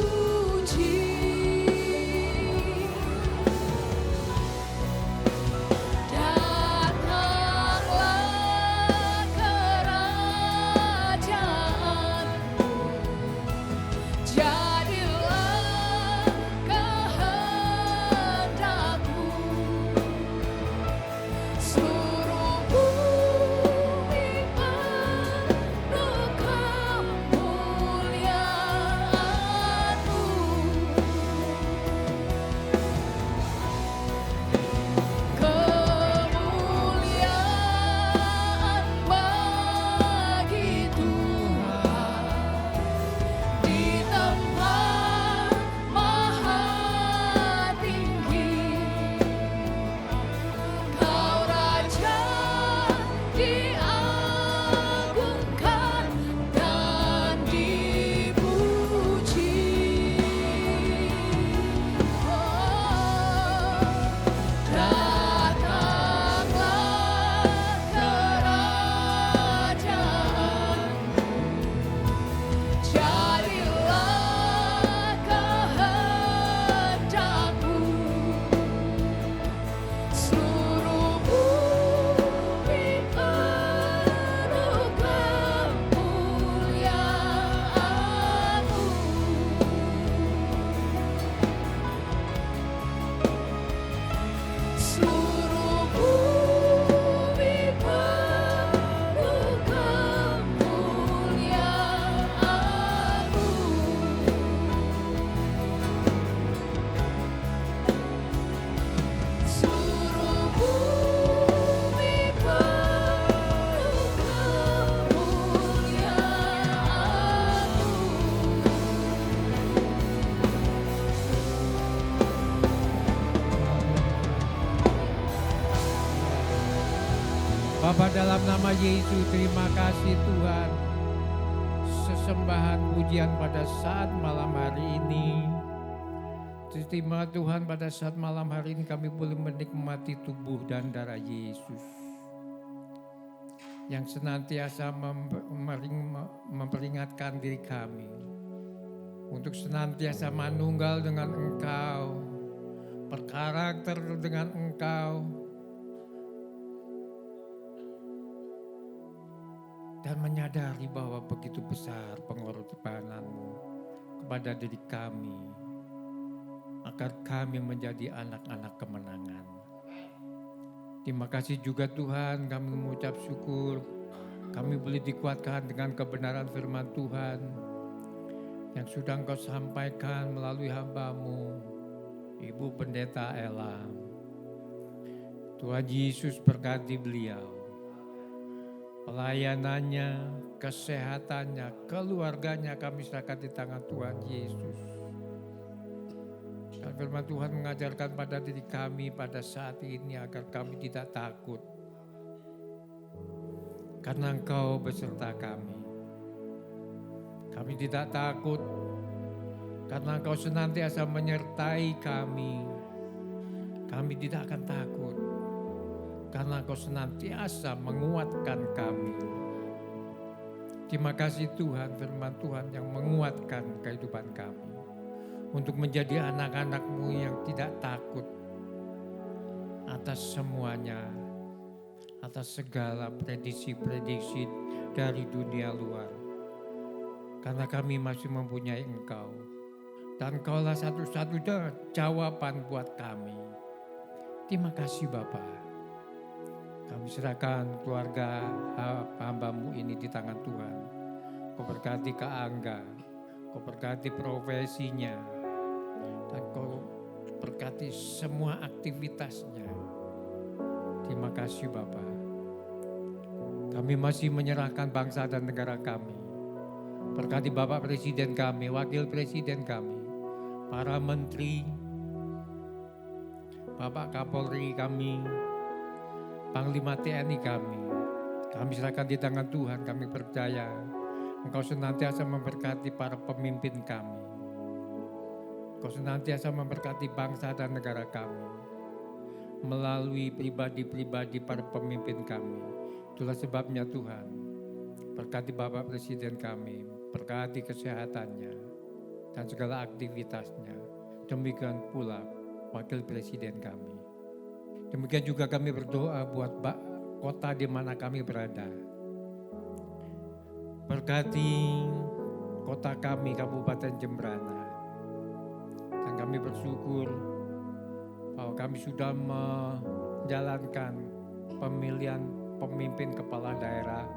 Bapa, dalam nama Yesus, terima kasih Tuhan. Sesembahan pujian pada saat malam hari ini. Terima Tuhan, pada saat malam hari ini kami boleh menikmati tubuh dan darah Yesus yang senantiasa memperingatkan diri kami untuk senantiasa manunggal dengan Engkau, berkarakter dengan Engkau, dan menyadari bahwa begitu besar pengorbanan-Mu kepada diri kami, agar kami menjadi anak-anak kemenangan. Terima kasih juga Tuhan, kami mengucap syukur, kami boleh dikuatkan dengan kebenaran firman Tuhan yang sudah Engkau sampaikan melalui hamba-Mu, Ibu Pendeta Ella. Tuhan Yesus berkati beliau, pelayanannya, kesehatannya, keluarganya kami serahkan di tangan Tuhan Yesus. Dan firman Tuhan mengajarkan pada diri kami pada saat ini agar kami tidak takut, karena Engkau beserta kami. Kami tidak takut Karena Engkau senantiasa menyertai kami. Kami tidak akan takut. Karena Engkau senantiasa menguatkan kami. Terima kasih Tuhan, firman Tuhan yang menguatkan kehidupan kami. Untuk menjadi anak-anak-Mu yang tidak takut atas semuanya. Atas segala prediksi-prediksi dari dunia luar. Karena kami masih mempunyai Engkau. Dan Engkaulah satu-satunya jawaban buat kami. Terima kasih Bapa. Kami serahkan keluarga hamba-Mu ini di tangan Tuhan. Kau berkati Kak Angga. Kau berkati profesinya. Dan Kau berkati semua aktivitasnya. Terima kasih Bapa. Kami masih menyerahkan bangsa dan negara kami. Berkati Bapak Presiden kami, Wakil Presiden kami, para menteri, Bapak Kapolri kami, Panglima TNI kami. Kami serahkan di tangan Tuhan, kami percaya Engkau senantiasa memberkati para pemimpin kami. Engkau senantiasa memberkati bangsa dan negara kami. Melalui pribadi-pribadi para pemimpin kami. Itulah sebabnya Tuhan, berkati Bapak Presiden kami, berkati kesehatannya dan segala aktivitasnya. Demikian pula Wakil Presiden kami. Demikian juga kami berdoa buat kota di mana kami berada. Berkati kota kami, Kabupaten Jembrana. Dan kami bersyukur bahwa kami sudah menjalankan pemilihan pemimpin kepala daerah.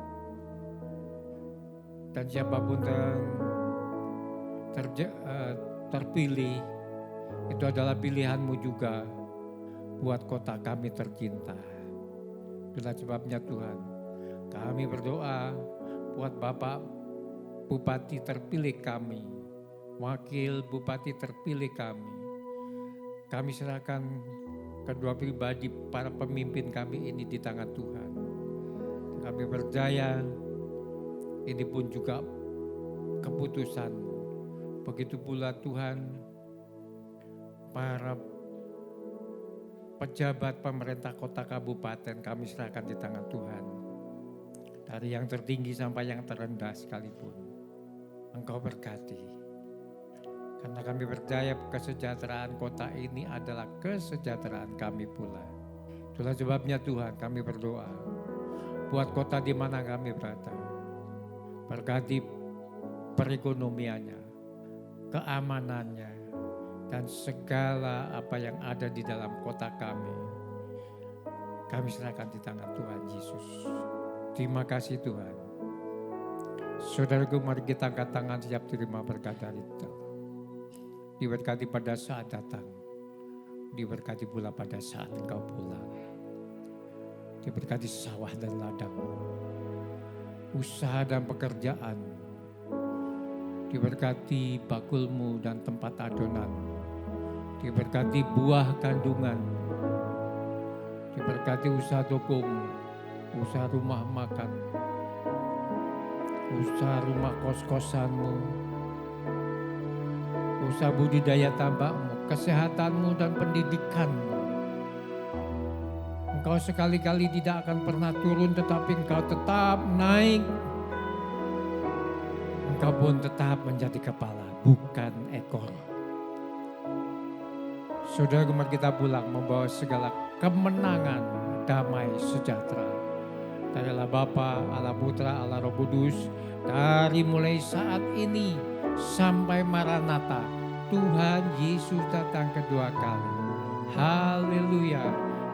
Dan siapapun yang terpilih, itu adalah pilihan-Mu juga buat kota kami tercinta. Itulah sebabnya Tuhan, kami berdoa buat Bapak Bupati terpilih kami, Wakil Bupati terpilih kami. Kami serahkan kedua pribadi para pemimpin kami ini di tangan Tuhan. Kami percaya ini pun juga keputusan-Mu. Begitu pula Tuhan, para pejabat pemerintah kota kabupaten kami serahkan di tangan Tuhan. Dari yang tertinggi sampai yang terendah sekalipun. Engkau berkati. Karena kami percaya kesejahteraan kota ini adalah kesejahteraan kami pula. Itulah sebabnya Tuhan kami berdoa. Buat kota di mana kami berada. Berkati perekonomiannya, keamanannya, dan segala apa yang ada di dalam kota kami. Kami serahkan di tangan Tuhan Yesus. Terima kasih Tuhan. Saudaraku, mari kita angkat tangan siap terima berkat dari Tuhan. Diberkati pada saat datang. Diberkati pula pada saat engkau pulang. Diberkati sawah dan ladang. Usaha dan pekerjaan. Diberkati bakulmu dan tempat adonan. Diberkati buah kandungan. Diberkati usaha tokomu, usaha rumah makan, usaha rumah kos-kosanmu, usaha budidaya tambakmu, kesehatanmu dan pendidikanmu. Engkau sekali-kali tidak akan pernah turun, tetapi engkau tetap naik. Engkau pun tetap menjadi kepala, bukan ekor. Saudara, mari kita pulang membawa segala kemenangan, damai, sejahtera. Dari Allah Bapa, Allah Putra, Allah Roh Kudus, dari mulai saat ini sampai Maranatha, Tuhan Yesus datang kedua kali. Haleluya.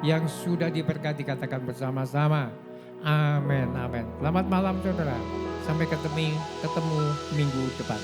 Yang sudah diberkati katakan bersama-sama. Amin, amin. Selamat malam saudara. Sampai ketemu minggu depan.